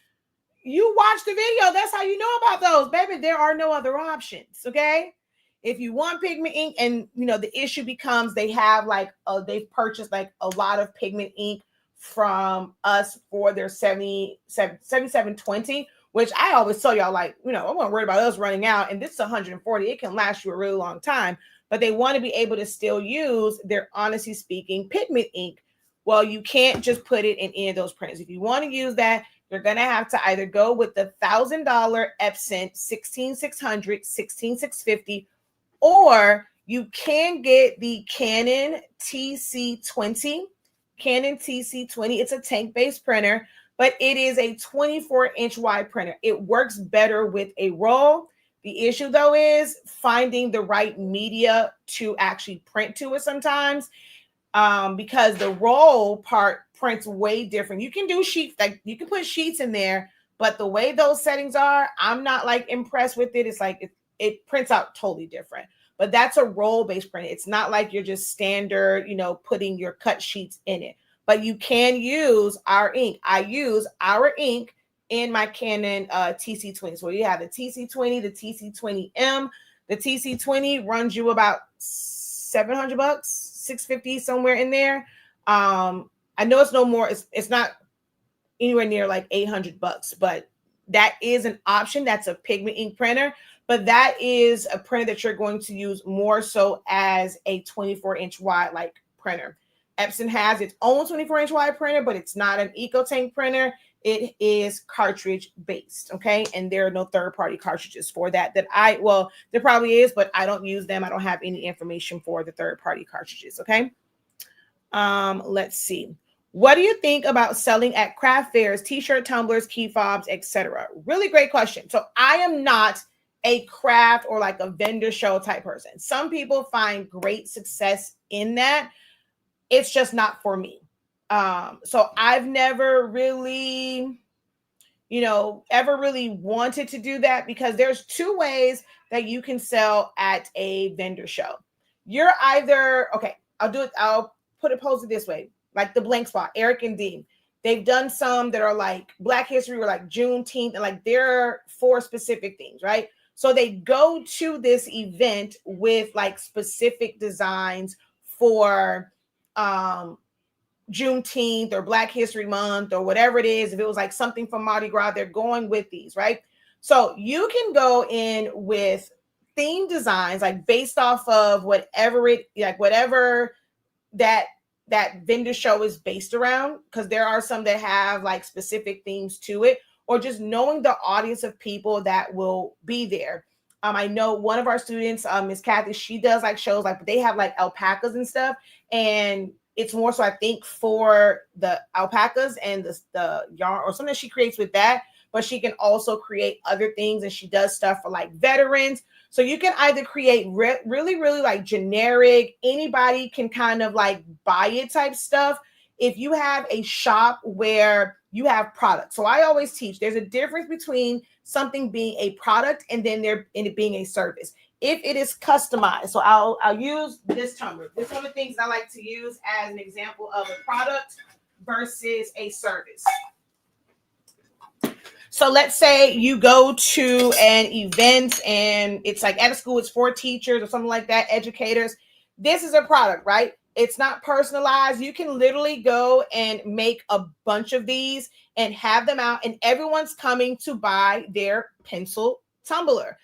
You watch the video. That's how you know about those, baby. There are no other options. Okay. If you want pigment ink, and the issue becomes they've purchased like a lot of pigment ink from us for their 7720, which I always tell y'all, like, I'm not worried about us running out. And this is 140. It can last you a really long time, but they want to be able to still use their, honestly speaking, pigment ink. Well, you can't just put it in any of those printers. If you want to use that, you're going to have to either go with the $1,000 Epson 16600, 16650, or you can get the Canon TC20. Canon TC20. It's a tank-based printer, but it is a 24-inch wide printer. It works better with a roll. The issue, though, is finding the right media to actually print to it sometimes, because the roll part prints way different. You can do sheets, like you can put sheets in there, but the way those settings are, I'm not like impressed with it. It's like it prints out totally different. But that's a roll-based print. It's not like you're just standard, putting your cut sheets in it. But you can use our ink. I use our ink in my Canon TC20. So you have the TC20, the TC20M. The TC20 runs you about $700, $650, somewhere in there. I know it's no more. It's not anywhere near like $800, but that is an option. That's a pigment ink printer, but that is a printer that you're going to use more so as a 24-inch wide like printer. Epson has its own 24-inch wide printer, but it's not an EcoTank printer. It is cartridge based. Okay. And there are no third-party cartridges for that well, there probably is, but I don't use them. I don't have any information for the third-party cartridges. Okay. Let's see. What do you think about selling at craft fairs, t-shirt tumblers, key fobs, etc.? Really great question. So I am not a craft or like a vendor show type person. Some people find great success in that. It's just not for me. So I've never really, ever really wanted to do that, because there's two ways that you can sell at a vendor show. You're either, okay, I'll pose it this way, like the blank spot, Eric and Dean. They've done some that are like Black History or like Juneteenth, and like there are for specific things, right? So they go to this event with like specific designs for Juneteenth or Black History Month or whatever it is. If it was like something from Mardi Gras, they're going with these, right? So you can go in with theme designs, like based off of whatever that vendor show is based around, because there are some that have like specific themes to it, or just knowing the audience of people that will be there. I know one of our students, Miss Kathy, she does like shows like they have like alpacas and stuff, and it's more so I think for the alpacas and the yarn or something that she creates with that, but she can also create other things, and she does stuff for like veterans. So you can either create really, really like generic, anybody can kind of like buy it type stuff. If you have a shop where you have products. So I always teach there's a difference between something being a product and then it being a service. If it is customized, so I'll use this tumbler. This is one of the things I like to use as an example of a product versus a service. So let's say you go to an event and it's like at a school, it's for teachers or something like that, educators. This is a product, right? It's not personalized. You can literally go and make a bunch of these and have them out, and everyone's coming to buy their pencil tumbler.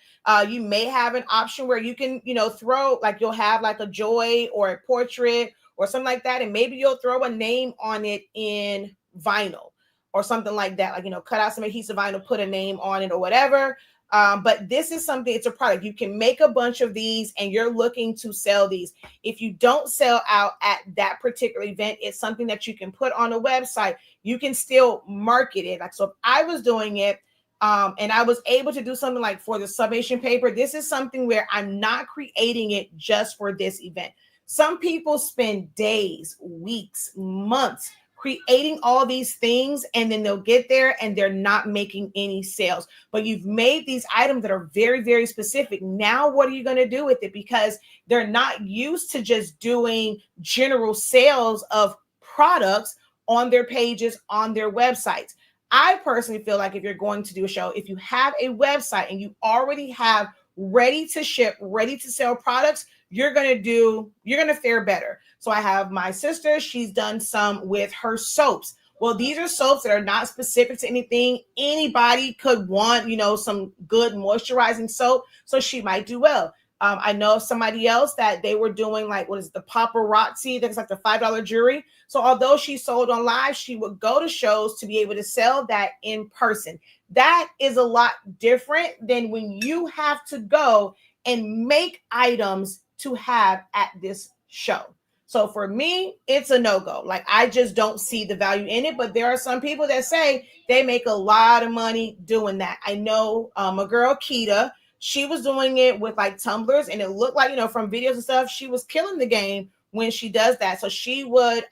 You may have an option where you can, throw, like you'll have like a joy or a portrait or something like that, and maybe you'll throw a name on it in vinyl or something like that, like, cut out some adhesive vinyl, put a name on it or whatever. But this is something, it's a product. You can make a bunch of these and you're looking to sell these. If you don't sell out at that particular event, it's something that you can put on a website. You can still market it. Like, so if I was doing it, and I was able to do something like for the Sublimation paper, this is something where I'm not creating it just for this event. Some people spend days, weeks, months creating all these things, and then they'll get there and they're not making any sales. But you've made these items that are very, very specific. Now, what are you going to do with it? Because they're not used to just doing general sales of products on their pages, on their websites. I personally feel like if you're going to do a show, if you have a website and you already have ready to ship, ready to sell products, you're going to fare better. So I have my sister, she's done some with her soaps. Well, these are soaps that are not specific to anything. Anybody could want, some good moisturizing soap. So she might do well. I know somebody else that they were doing like, what is the paparazzi? That's like the $5 jewelry. So although she sold on live, she would go to shows to be able to sell that in person. That is a lot different than when you have to go and make items to have at this show. So for me, it's a no-go. Like, I just don't see the value in it. But there are some people that say they make a lot of money doing that. I know a girl, Keita, she was doing it with like tumblers, and it looked like, from videos and stuff, she was killing the game when she does that. So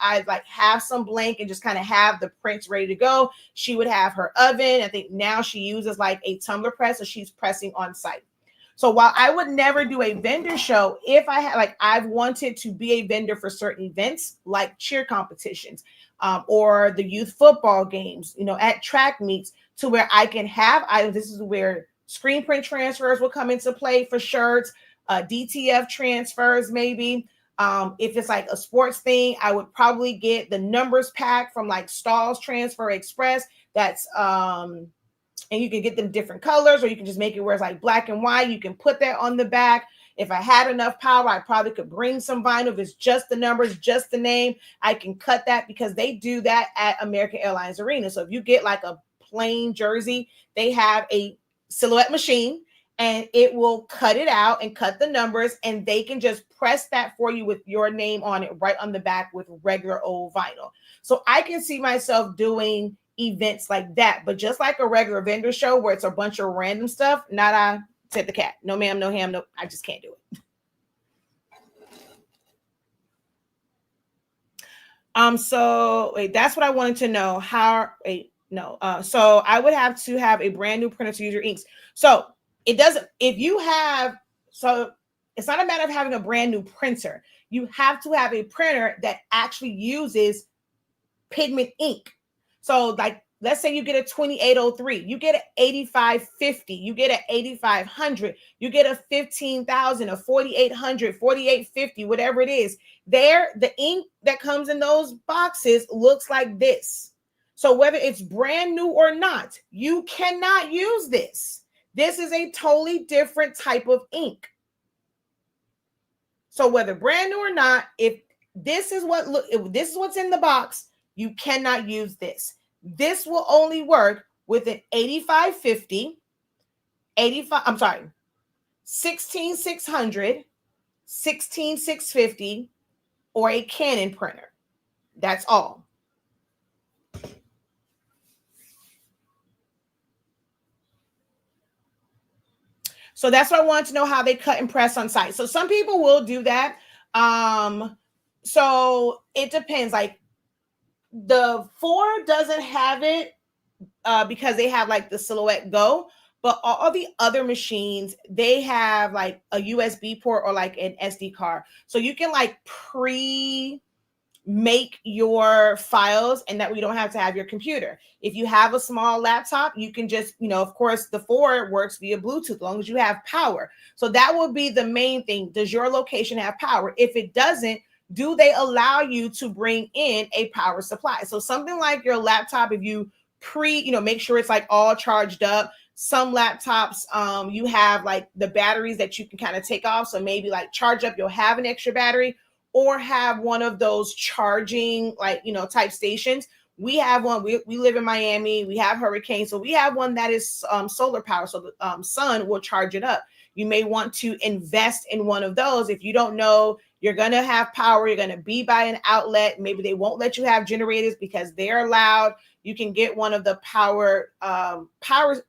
I'd like have some blank and just kind of have the prints ready to go. She would have her oven. I think now she uses like a tumbler press, so she's pressing on site. So while I would never do a vendor show, if I had, like, I've wanted to be a vendor for certain events like cheer competitions, or the youth football games, at track meets, to where I can have items. This is where screen print transfers will come into play for shirts, DTF transfers, maybe. If it's like a sports thing, I would probably get the numbers pack from like Stahl's Transfer Express. That's and you can get them different colors, or you can just make it where it's like black and white. You can put that on the back. If I had enough power, I probably could bring some vinyl. If it's just the numbers, just the name, I can cut that, because they do that at American Airlines Arena. So if you get like a plain jersey, they have a silhouette machine, and it will cut it out and cut the numbers, and they can just press that for you with your name on it right on the back with regular old vinyl. So I can see myself doing events like that. But just like a regular vendor show where it's a bunch of random stuff, not I said the cat. No ma'am, no ham, no, I just can't do it. So wait, that's what I wanted to know. So I would have to have a brand new printer to use your inks. So it's not a matter of having a brand new printer. You have to have a printer that actually uses pigment ink. So like, let's say you get a 2803, you get an 8550, you get an 8500, you get a 15,000, a 4800, 4850, whatever it is. There, the ink that comes in those boxes looks like this. So whether it's brand new or not, you cannot use this. This is a totally different type of ink. So whether brand new or not, if this is what's in the box, you cannot use this. This will only work with an 8550, 16600, 16650, or a Canon printer. That's all. So that's what I want to know, how they cut and press on site. So some people will do that. So it depends. Like the 4 doesn't have it because they have like the Silhouette Go, but all the other machines, they have like a USB port or like an SD card. So you can like make your files, and that we don't have to have your computer. If you have a small laptop, you can just, of course, the 4 works via Bluetooth as long as you have power. So that will be the main thing. Does your location have power? If it doesn't, do they allow you to bring in a power supply? So something like your laptop, if you make sure it's like all charged up. Some laptops, you have like the batteries that you can kind of take off. So maybe like charge up, you'll have an extra battery, or have one of those charging type stations. We have one. We live in Miami. We have hurricane. So we have one that is solar power. So the sun will charge it up. You may want to invest in one of those. If you don't know you're going to have power, you're going to be by an outlet. Maybe they won't let you have generators because they're loud. You can get one of the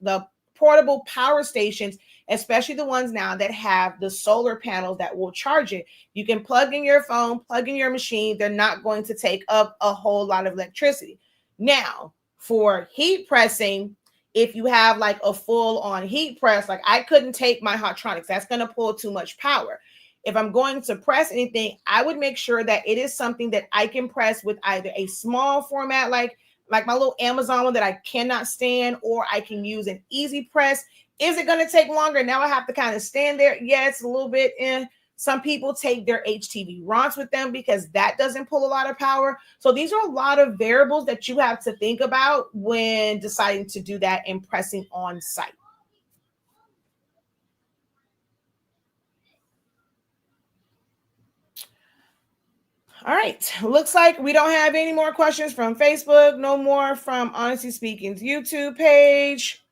the portable power stations, especially the ones now that have the solar panels that will charge it. You can plug in your phone, plug in your machine. They're not going to take up a whole lot of electricity. Now, for heat pressing, if you have like a full on heat press, like I couldn't take my Hotronics, that's going to pull too much power. If I'm going to press anything, I would make sure that it is something that I can press with either a small format, like my little Amazon one that I cannot stand, or I can use an easy press. Is it going to take longer? Now I have to kind of stand there. Yeah, it's a little bit in. Some people take their HTV ROMs with them because that doesn't pull a lot of power. So these are a lot of variables that you have to think about when deciding to do that and pressing on site. All right. Looks like we don't have any more questions from Facebook. No more from Honestly Speaking's YouTube page.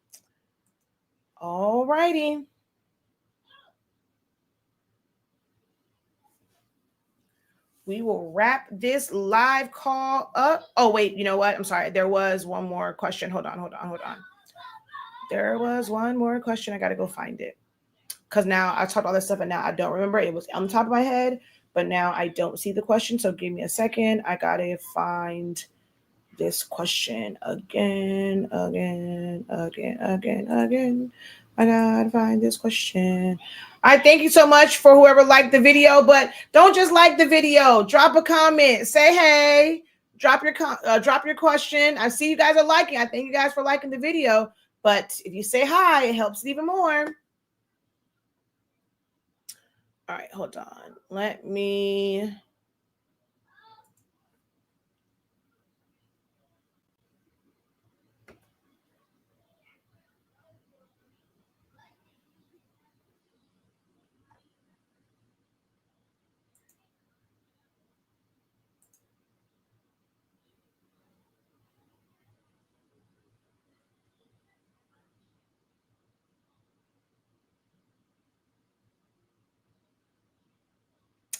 All righty. We will wrap this live call up. Oh, wait. You know what? I'm sorry. There was one more question. Hold on. There was one more question. I got to go find it. Because now I talked all this stuff and now I don't remember. It was on the top of my head, but now I don't see the question. So give me a second. I got to find this question again. I gotta find this question. I thank you so much for whoever liked the video, but don't just like the video. Drop a comment. Say hey. Drop your question. I see you guys are liking. I thank you guys for liking the video. But if you say hi, it helps it even more. All right, hold on. Let me.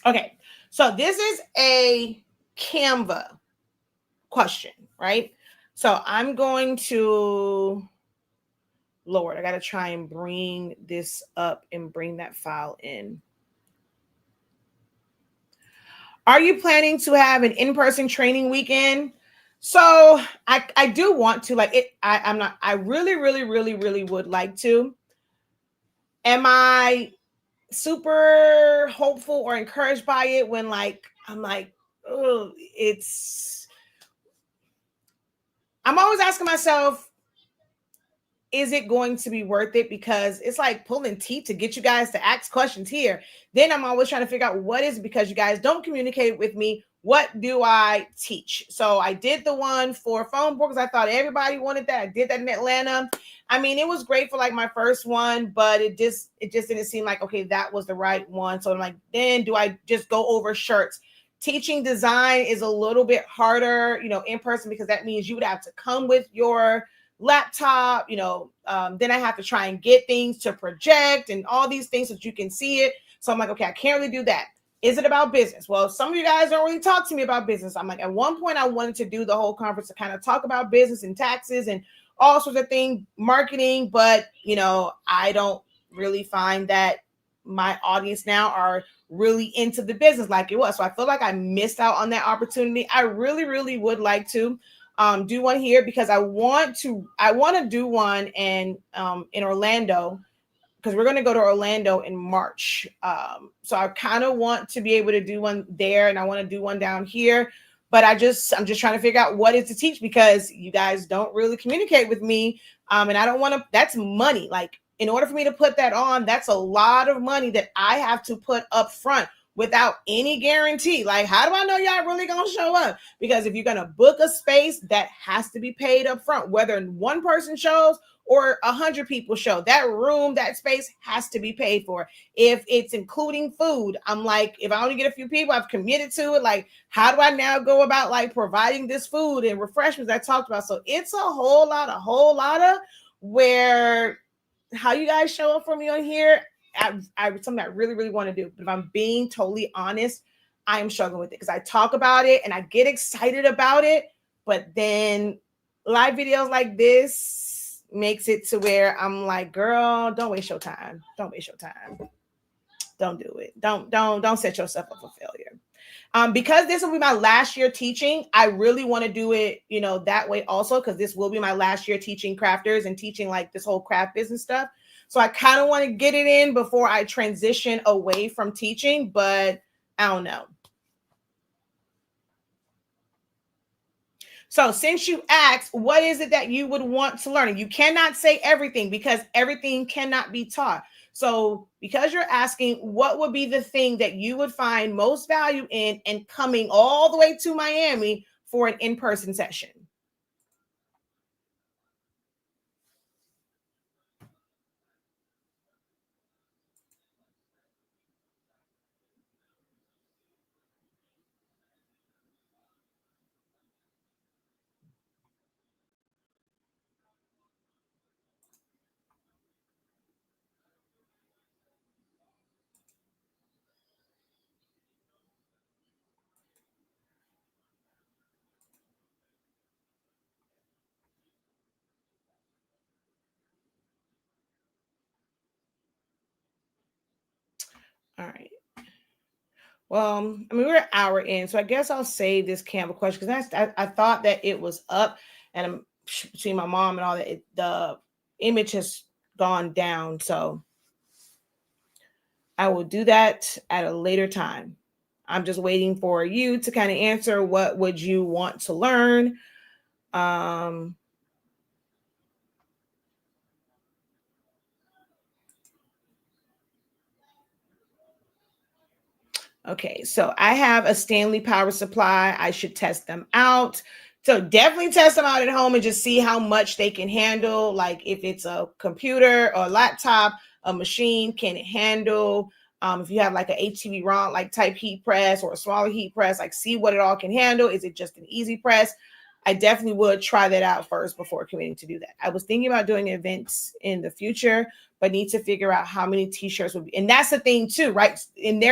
Okay, so this is a Canva question, right? So I'm going to, Lord, I got to try and bring this up and bring that file in. Are you planning to have an in-person training weekend? So I do want to, like it. I really would like to. Am I super hopeful or encouraged by it when I'm like, oh, I'm always asking myself, is it going to be worth it? Because it's like pulling teeth to get you guys to ask questions here. Then I'm always trying to figure out what is it, because you guys don't communicate with me. What do I teach? So I did the one for phone books. I thought everybody wanted that. I did that in Atlanta. I mean, it was great for like my first one, but it just didn't seem like, okay, that was the right one. So I'm like, then do I just go over shirts? Teaching design is a little bit harder, in person, because that means you would have to come with your laptop, then I have to try and get things to project and all these things so that you can see it. So I'm like, okay, I can't really do that. Is it about business? Well, some of you guys don't really talk to me about business. I'm like, at one point I wanted to do the whole conference to kind of talk about business and taxes and all sorts of things, marketing, but I don't really find that my audience now are really into the business like it was. So I feel like I missed out on that opportunity. I really, really would like to do one here, because I want to do one in Orlando, because we're going to go to Orlando in March. So I kind of want to be able to do one there, and I want to do one down here. But I'm just trying to figure out what is to teach, because you guys don't really communicate with me. And I don't want to, that's money. Like, in order for me to put that on, that's a lot of money that I have to put up front without any guarantee. Like, how do I know y'all really gonna show up? Because if you're gonna book a space, that has to be paid up front, whether one person shows or 100 people show. That room, that space has to be paid for. If it's including food, I'm like, if I only get a few people, I've committed to it. Like, how do I now go about like providing this food and refreshments I talked about? So it's a whole lot of where how you guys show up for me on here. I something I really, really want to do. But if I'm being totally honest, I'm struggling with it, because I talk about it and I get excited about it, but then live videos like this makes it to where I'm like, girl, don't waste your time. Don't waste your time. Don't do it. Don't set yourself up for failure. Because this will be my last year teaching, I really want to do it, that way also, because this will be my last year teaching crafters and teaching like this whole craft business stuff. So I kind of want to get it in before I transition away from teaching, but I don't know. So since you asked, what is it that you would want to learn? And you cannot say everything, because everything cannot be taught. So because you're asking, what would be the thing that you would find most value in and coming all the way to Miami for an in-person session? All right. Well, I mean, we're an hour in, so I guess I'll save this Canva question, because I thought that it was up, and I'm between my mom and all that, the image has gone down. So I will do that at a later time. I'm just waiting for you to kind of answer, what would you want to learn? Okay, so I have a Stanley power supply. I should test them out. So definitely test them out at home and just see how much they can handle. Like, if it's a computer or a laptop, a machine, can it handle? If you have like a HTV ROM like type heat press or a smaller heat press, like see what it all can handle. Is it just an easy press? I definitely would try that out first before committing to do that. I was thinking about doing events in the future, but need to figure out how many t-shirts would be. And that's the thing too, right? And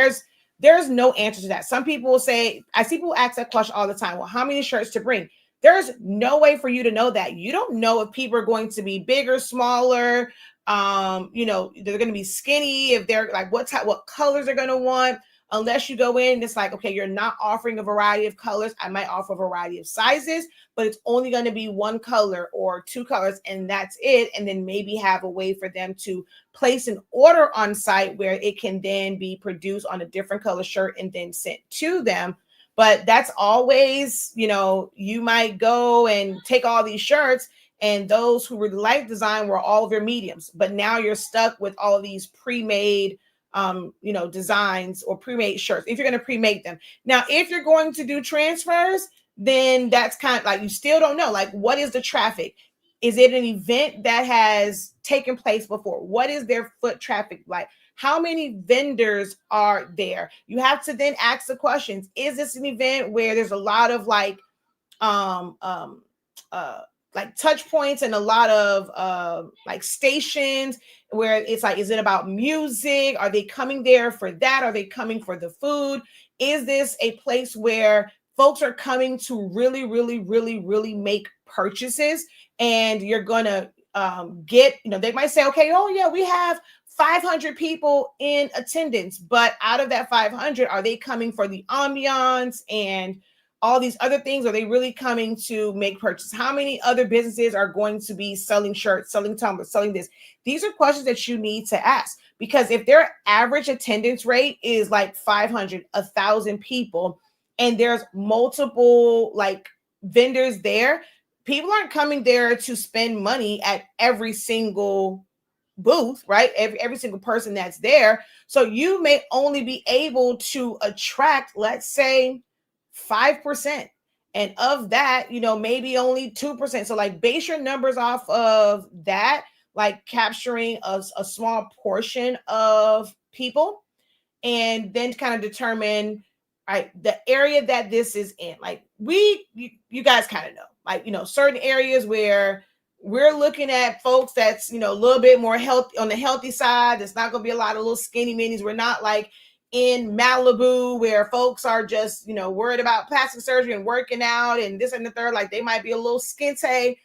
there's no answer to that. Some people will say, I see people ask that question all the time. Well, how many shirts to bring? There's no way for you to know that. You don't know if people are going to be bigger, smaller, they're going to be skinny, if they're like what colors they're going to want, unless you go in. It's like, okay, you're not offering a variety of colors. I might offer a variety of sizes, but it's only going to be one color or two colors, and that's it. And then maybe have a way for them to place an order on site where it can then be produced on a different color shirt and then sent to them. But that's always, you might go and take all these shirts, and those who really like design were all of your mediums. But now you're stuck with all of these pre-made designs or pre-made shirts if you're going to pre-make them. Now, if you're going to do transfers, then that's kind of like, you still don't know, like, what is the traffic? Is it an event that has taken place before? What is their foot traffic like? How many vendors are there? You have to then ask the questions. Is this an event where there's a lot of like touch points and a lot of like stations where it's like, is it about music? Are they coming there for that? Are they coming for the food? Is this a place where folks are coming to really, really, really, really make purchases? And you're gonna get, they might say, okay, oh yeah, we have 500 people in attendance, but out of that 500, are they coming for the ambiance and all these other things? Are they really coming to make purchases? How many other businesses are going to be selling shirts, selling tumblers, selling this? These are questions that you need to ask, because if their average attendance rate is like 500, 1,000 people, and there's multiple like vendors there, people aren't coming there to spend money at every single booth, right? Every single person that's there. So you may only be able to attract, let's say, 5%. And of that, maybe only 2%. So like base your numbers off of that, like capturing a small portion of people, and then kind of determine, right, the area that this is in. Like you guys kind of know, like, certain areas where we're looking at folks that's, a little bit more healthy, on the healthy side. There's not going to be a lot of little skinny minis. We're not like in Malibu where folks are just, worried about plastic surgery and working out and this and the third. Like they might be a little skinty.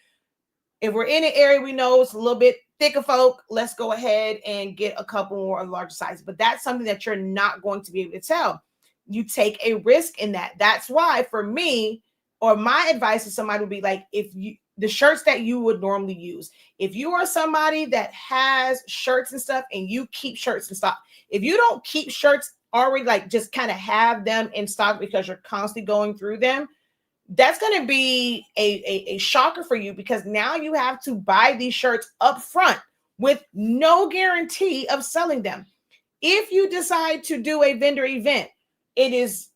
If we're in an area we know it's a little bit thicker folk, let's go ahead and get a couple more larger sizes. But that's something that you're not going to be able to tell. You take a risk in that. That's why for me, or my advice to somebody would be like, the shirts that you would normally use, if you are somebody that has shirts and stuff and you keep shirts in stock, if you don't keep shirts already, like just kind of have them in stock because you're constantly going through them, that's going to be a shocker for you, because now you have to buy these shirts up front with no guarantee of selling them. If you decide to do a vendor event, it is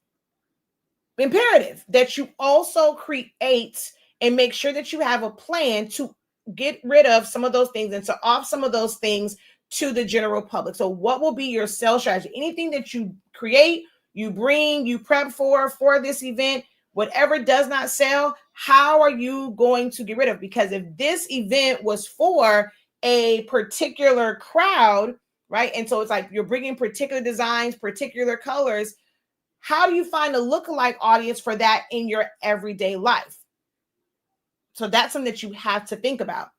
imperative that you also create and make sure that you have a plan to get rid of some of those things and to off some of those things to the general public. So what will be your sales strategy? Anything that you create, you bring, you prep for this event, whatever does not sell, how are you going to get rid of? Because if this event was for a particular crowd, right? And so it's like you're bringing particular designs, particular colors. How do you find a lookalike audience for that in your everyday life? So that's something that you have to think about.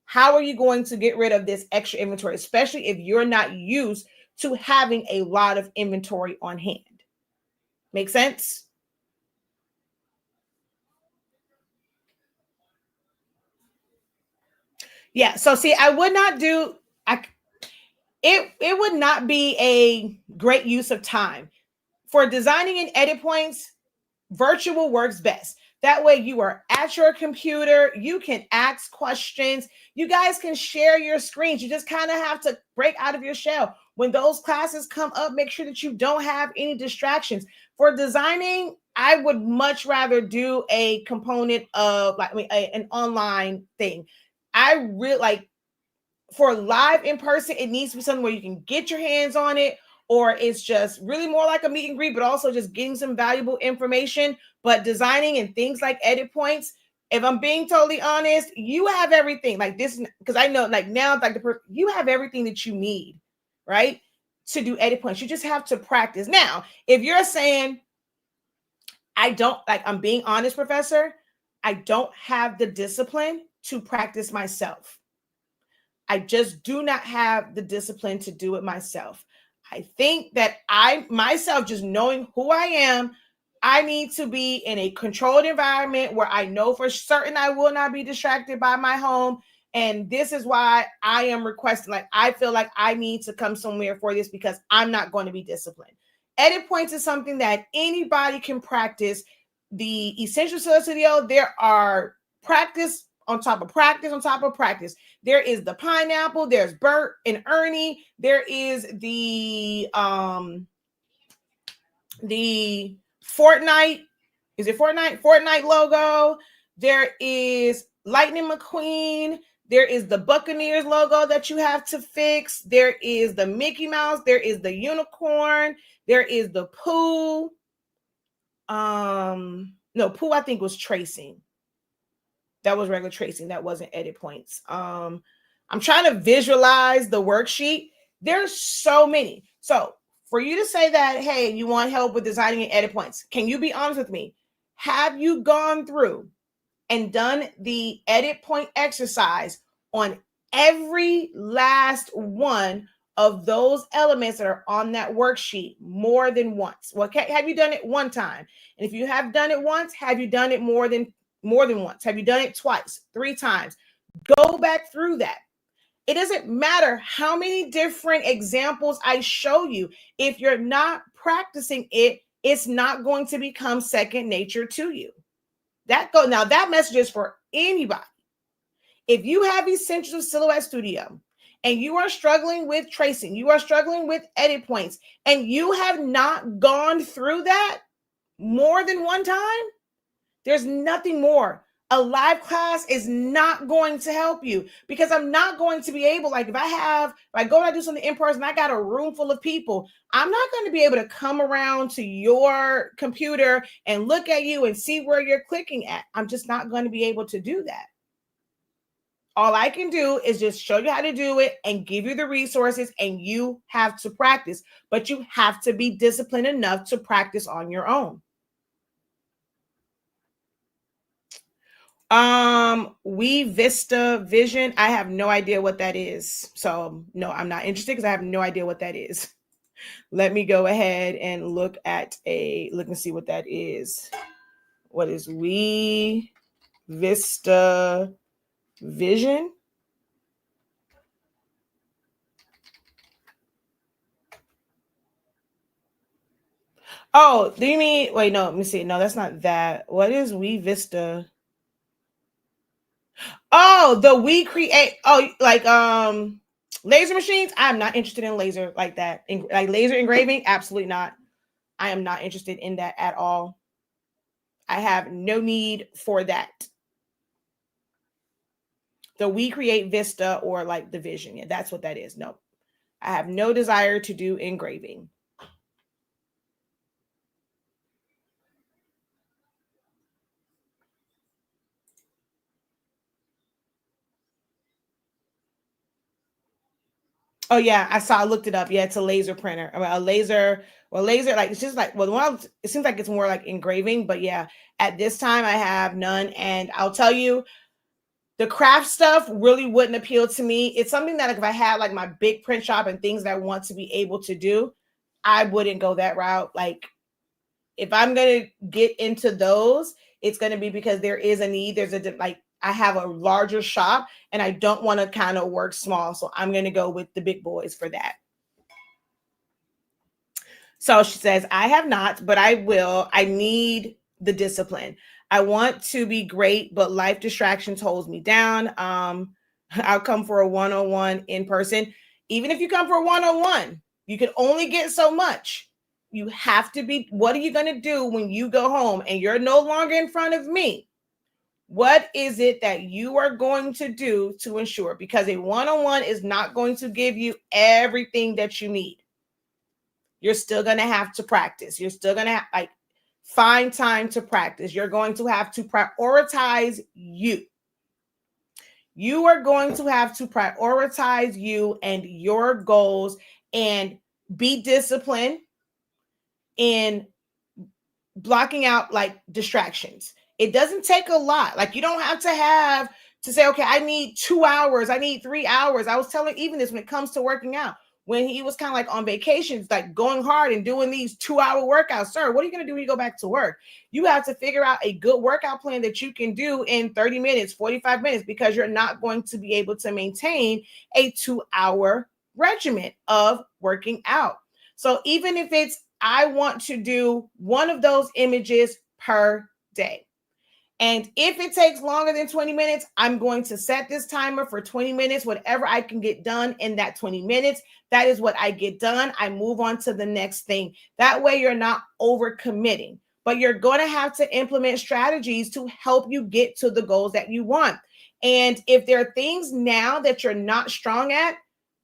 How are you going to get rid of this extra inventory, especially if you're not used to having a lot of inventory on hand? Make sense? Yeah. So see, I would not do, it would not be a great use of time. For designing and edit points, virtual works best. That way you are at your computer, you can ask questions, you guys can share your screens. You just kind of have to break out of your shell. When those classes come up, make sure that you don't have any distractions. For designing, I would much rather do a component of an online thing. I really like, for live in person, it needs to be something where you can get your hands on it, or it's just really more like a meet and greet, but also just getting some valuable information. But designing and things like edit points, if I'm being totally honest, you have everything like this, because I know like now, like you have everything that you need, right? To do edit points. You just have to practice. Now, if you're saying, I don't, like, I'm being honest, professor, I don't have the discipline to practice myself. I just do not have the discipline to do it myself. I think that I myself, just knowing who I am, I need to be in a controlled environment where I know for certain I will not be distracted by my home. And this is why I am requesting, like, I feel like I need to come somewhere for this, because I'm not going to be disciplined. Edit points is something that anybody can practice. The Essential Seller Studio, there are practice on top of practice on top of practice. There is the pineapple, there's Bert and Ernie, there is the Fortnite, is it Fortnite? Fortnite logo. There is Lightning McQueen. There is the Buccaneers logo that you have to fix. There is the Mickey Mouse. There is the unicorn. There is the Pooh. No, Pooh I think was tracing. That was regular tracing. That wasn't edit points. I'm trying to visualize the worksheet. There's so many. So for you to say that, hey, you want help with designing and edit points, can you be honest with me? Have you gone through and done the edit point exercise on every last one of those elements that are on that worksheet more than once? Well, have you done it one time? And if you have done it once, have you done it more than once? Have you done it twice, 3 times? Go back through that. It doesn't matter how many different examples I show you. If you're not practicing it, it's not going to become second nature to you. Now that message is for anybody. If you have Essential Silhouette Studio and you are struggling with tracing, you are struggling with edit points, and you have not gone through that more than one time, there's nothing more. A live class is not going to help you, because I'm not going to be able, like if I go and I do something in person, I got a room full of people, I'm not going to be able to come around to your computer and look at you and see where you're clicking at. I'm just not going to be able to do that. All I can do is just show you how to do it and give you the resources, and you have to practice, but you have to be disciplined enough to practice on your own. We Vista Vision, I have no idea what that is. So no, I'm not interested because I have no idea what that is. Let me go ahead and look and see what that is. What is We Vista Vision? Oh, do you mean, wait, no, let me see. No, that's not that. What is We Vista? Oh, the We Create, like laser machines. I'm not interested in laser like that. Like laser engraving, absolutely not. I am not interested in that at all. I have no need for that. The We Create Vista, or like the Vision. Yeah, that's what that is. No, I have no desire to do engraving. Oh yeah, I looked it up. Yeah, it's a laser printer. I mean, a laser, like it's just like, well, the one it seems like it's more like engraving, but yeah, at this time I have none. And I'll tell you, the craft stuff really wouldn't appeal to me. It's something that, like, if I had like my big print shop and things that I want to be able to do, I wouldn't go that route. Like, if I'm gonna get into those, it's gonna be because there is a need. There's I have a larger shop and I don't want to kind of work small. So I'm going to go with the big boys for that. So she says, I have not, but I will. I need the discipline. I want to be great, but life distractions holds me down. I'll come for a one-on-one in person. Even if you come for a one-on-one, you can only get so much. You have to be, what are you going to do when you go home and you're no longer in front of me? What is it that you are going to do to ensure? Because a one-on-one is not going to give you everything that you need. You're still going to have to practice. You're still going to find time to practice. You're going to have to prioritize you. You are going to have to prioritize you and your goals, and be disciplined in blocking out like distractions. It doesn't take a lot. Like, you don't have to say, okay, I need 2 hours. I need 3 hours. I was telling even this when it comes to working out. When he was kind of like on vacations, like going hard and doing these 2-hour workouts. Sir, what are you going to do when you go back to work? You have to figure out a good workout plan that you can do in 30 minutes, 45 minutes, because you're not going to be able to maintain a 2-hour regimen of working out. So even if it's I want to do one of those images per day. And if it takes longer than 20 minutes, I'm going to set this timer for 20 minutes. Whatever I can get done in that 20 minutes, that is what I get done. I move on to the next thing. That way you're not overcommitting, but you're going to have to implement strategies to help you get to the goals that you want. And if there are things now that you're not strong at,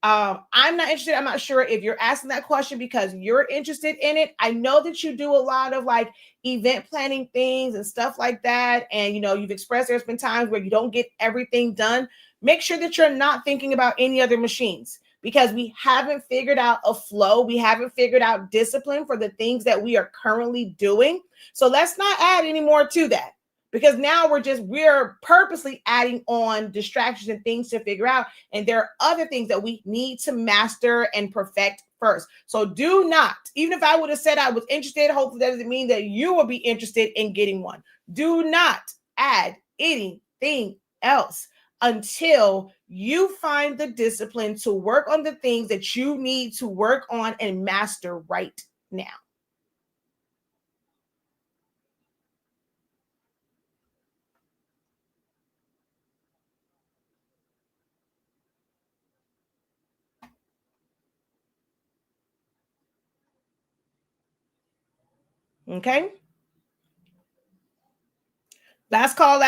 I'm not interested. I'm not sure if you're asking that question because you're interested in it. I know that you do a lot of like event planning things and stuff like that. And, you've expressed there's been times where you don't get everything done. Make sure that you're not thinking about any other machines because we haven't figured out a flow. We haven't figured out discipline for the things that we are currently doing. So let's not add any more to that. Because now we're purposely adding on distractions and things to figure out. And there are other things that we need to master and perfect first. So do not, even if I would have said I was interested, hopefully that doesn't mean that you will be interested in getting one. Do not add anything else until you find the discipline to work on the things that you need to work on and master right now. Okay. Last call.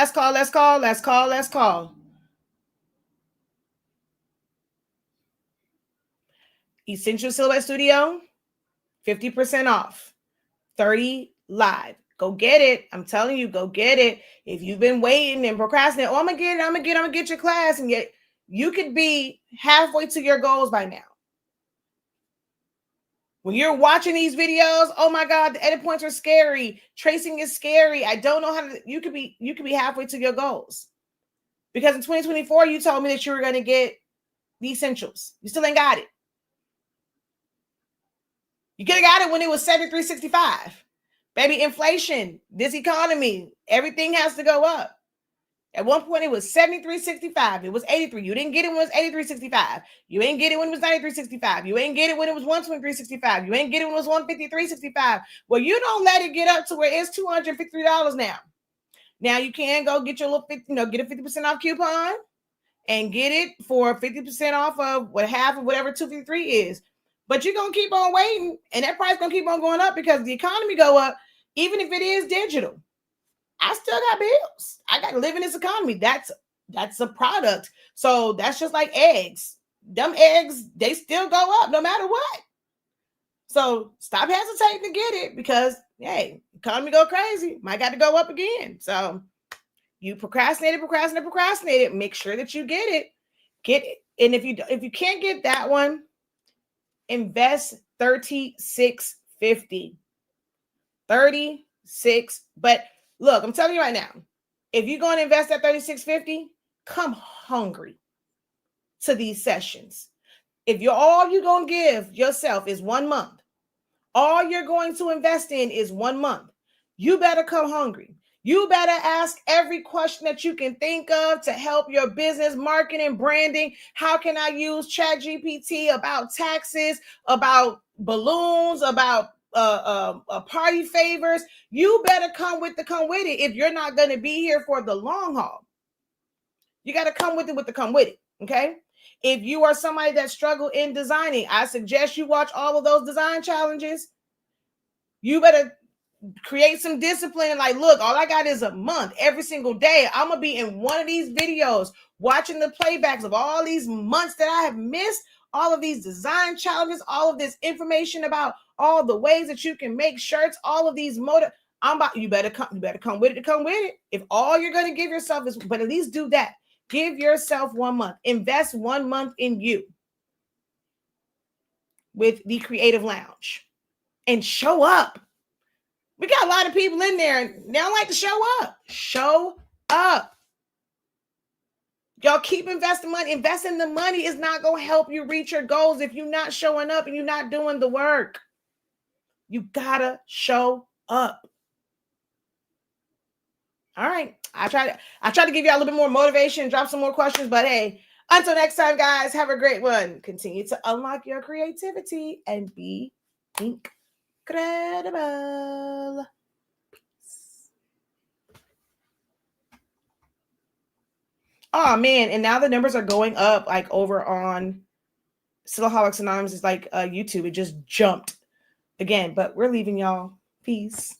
Essential Silhouette Studio, 50% off, 30 live. Go get it. I'm telling you, go get it. If you've been waiting and procrastinating, I'm gonna get your class, and yet you could be halfway to your goals by now. When you're watching these videos, oh my God, the edit points are scary. Tracing is scary. I don't know how to. You could be halfway to your goals. Because in 2024, you told me that you were going to get the essentials. You still ain't got it. You could have got it when it was $73.65. Baby, inflation, this economy, everything has to go up. At one point, it was $73.65. It was $83. You didn't get it when it was $83.65. You ain't get it when it was $93.65. You ain't get it when it was $123.65. You ain't get it when it was $153.65. Well, you don't let it get up to where it's $253 now. Now you can go get your little, get a 50% off coupon and get it for 50% off of half of whatever 253 is. But you're going to keep on waiting, and that price going to keep on going up because the economy go up, even if it is digital. I still got bills. I got to live in this economy. That's a product. So that's just like eggs. Them eggs, they still go up no matter what. So stop hesitating to get it because, hey, economy go crazy. Might got to go up again. So you procrastinated. Make sure that you get it. Get it. And if you can't get that one, invest $36.50. 36. But look, I'm telling you right now, if you're going to invest that $36.50, come hungry to these sessions. If all you're going to give yourself is 1 month, all you're going to invest in is 1 month, you better come hungry. You better ask every question that you can think of to help your business, marketing, branding. How can I use ChatGPT about taxes, about balloons, about party favors? You better come with it if you're not going to be here for the long haul. You got to come with it. Okay. If you are somebody that struggle in designing, I suggest you watch all of those design challenges. You better create some discipline. Like, look, all I got is a month. Every single day, I'm going to be in one of these videos, watching the playbacks of all these months that I have missed, all of these design challenges, all of this information about all the ways that you can make shirts, all of these you better come with it. If all you're going to give yourself is, but at least do that. Give yourself 1 month. Invest 1 month in you with the Creative Lounge and show up. We got a lot of people in there and they don't like to show up. Show up. Y'all keep investing money. Investing the money is not going to help you reach your goals if you're not showing up and you're not doing the work. You gotta show up. All right. I try to give you a little bit more motivation, drop some more questions, but hey, until next time, guys, have a great one. Continue to unlock your creativity and be pink. Incredible. Oh man, and now the numbers are going up like over on Stillaholics Anonymous is like YouTube. It just jumped again, but we're leaving y'all. Peace.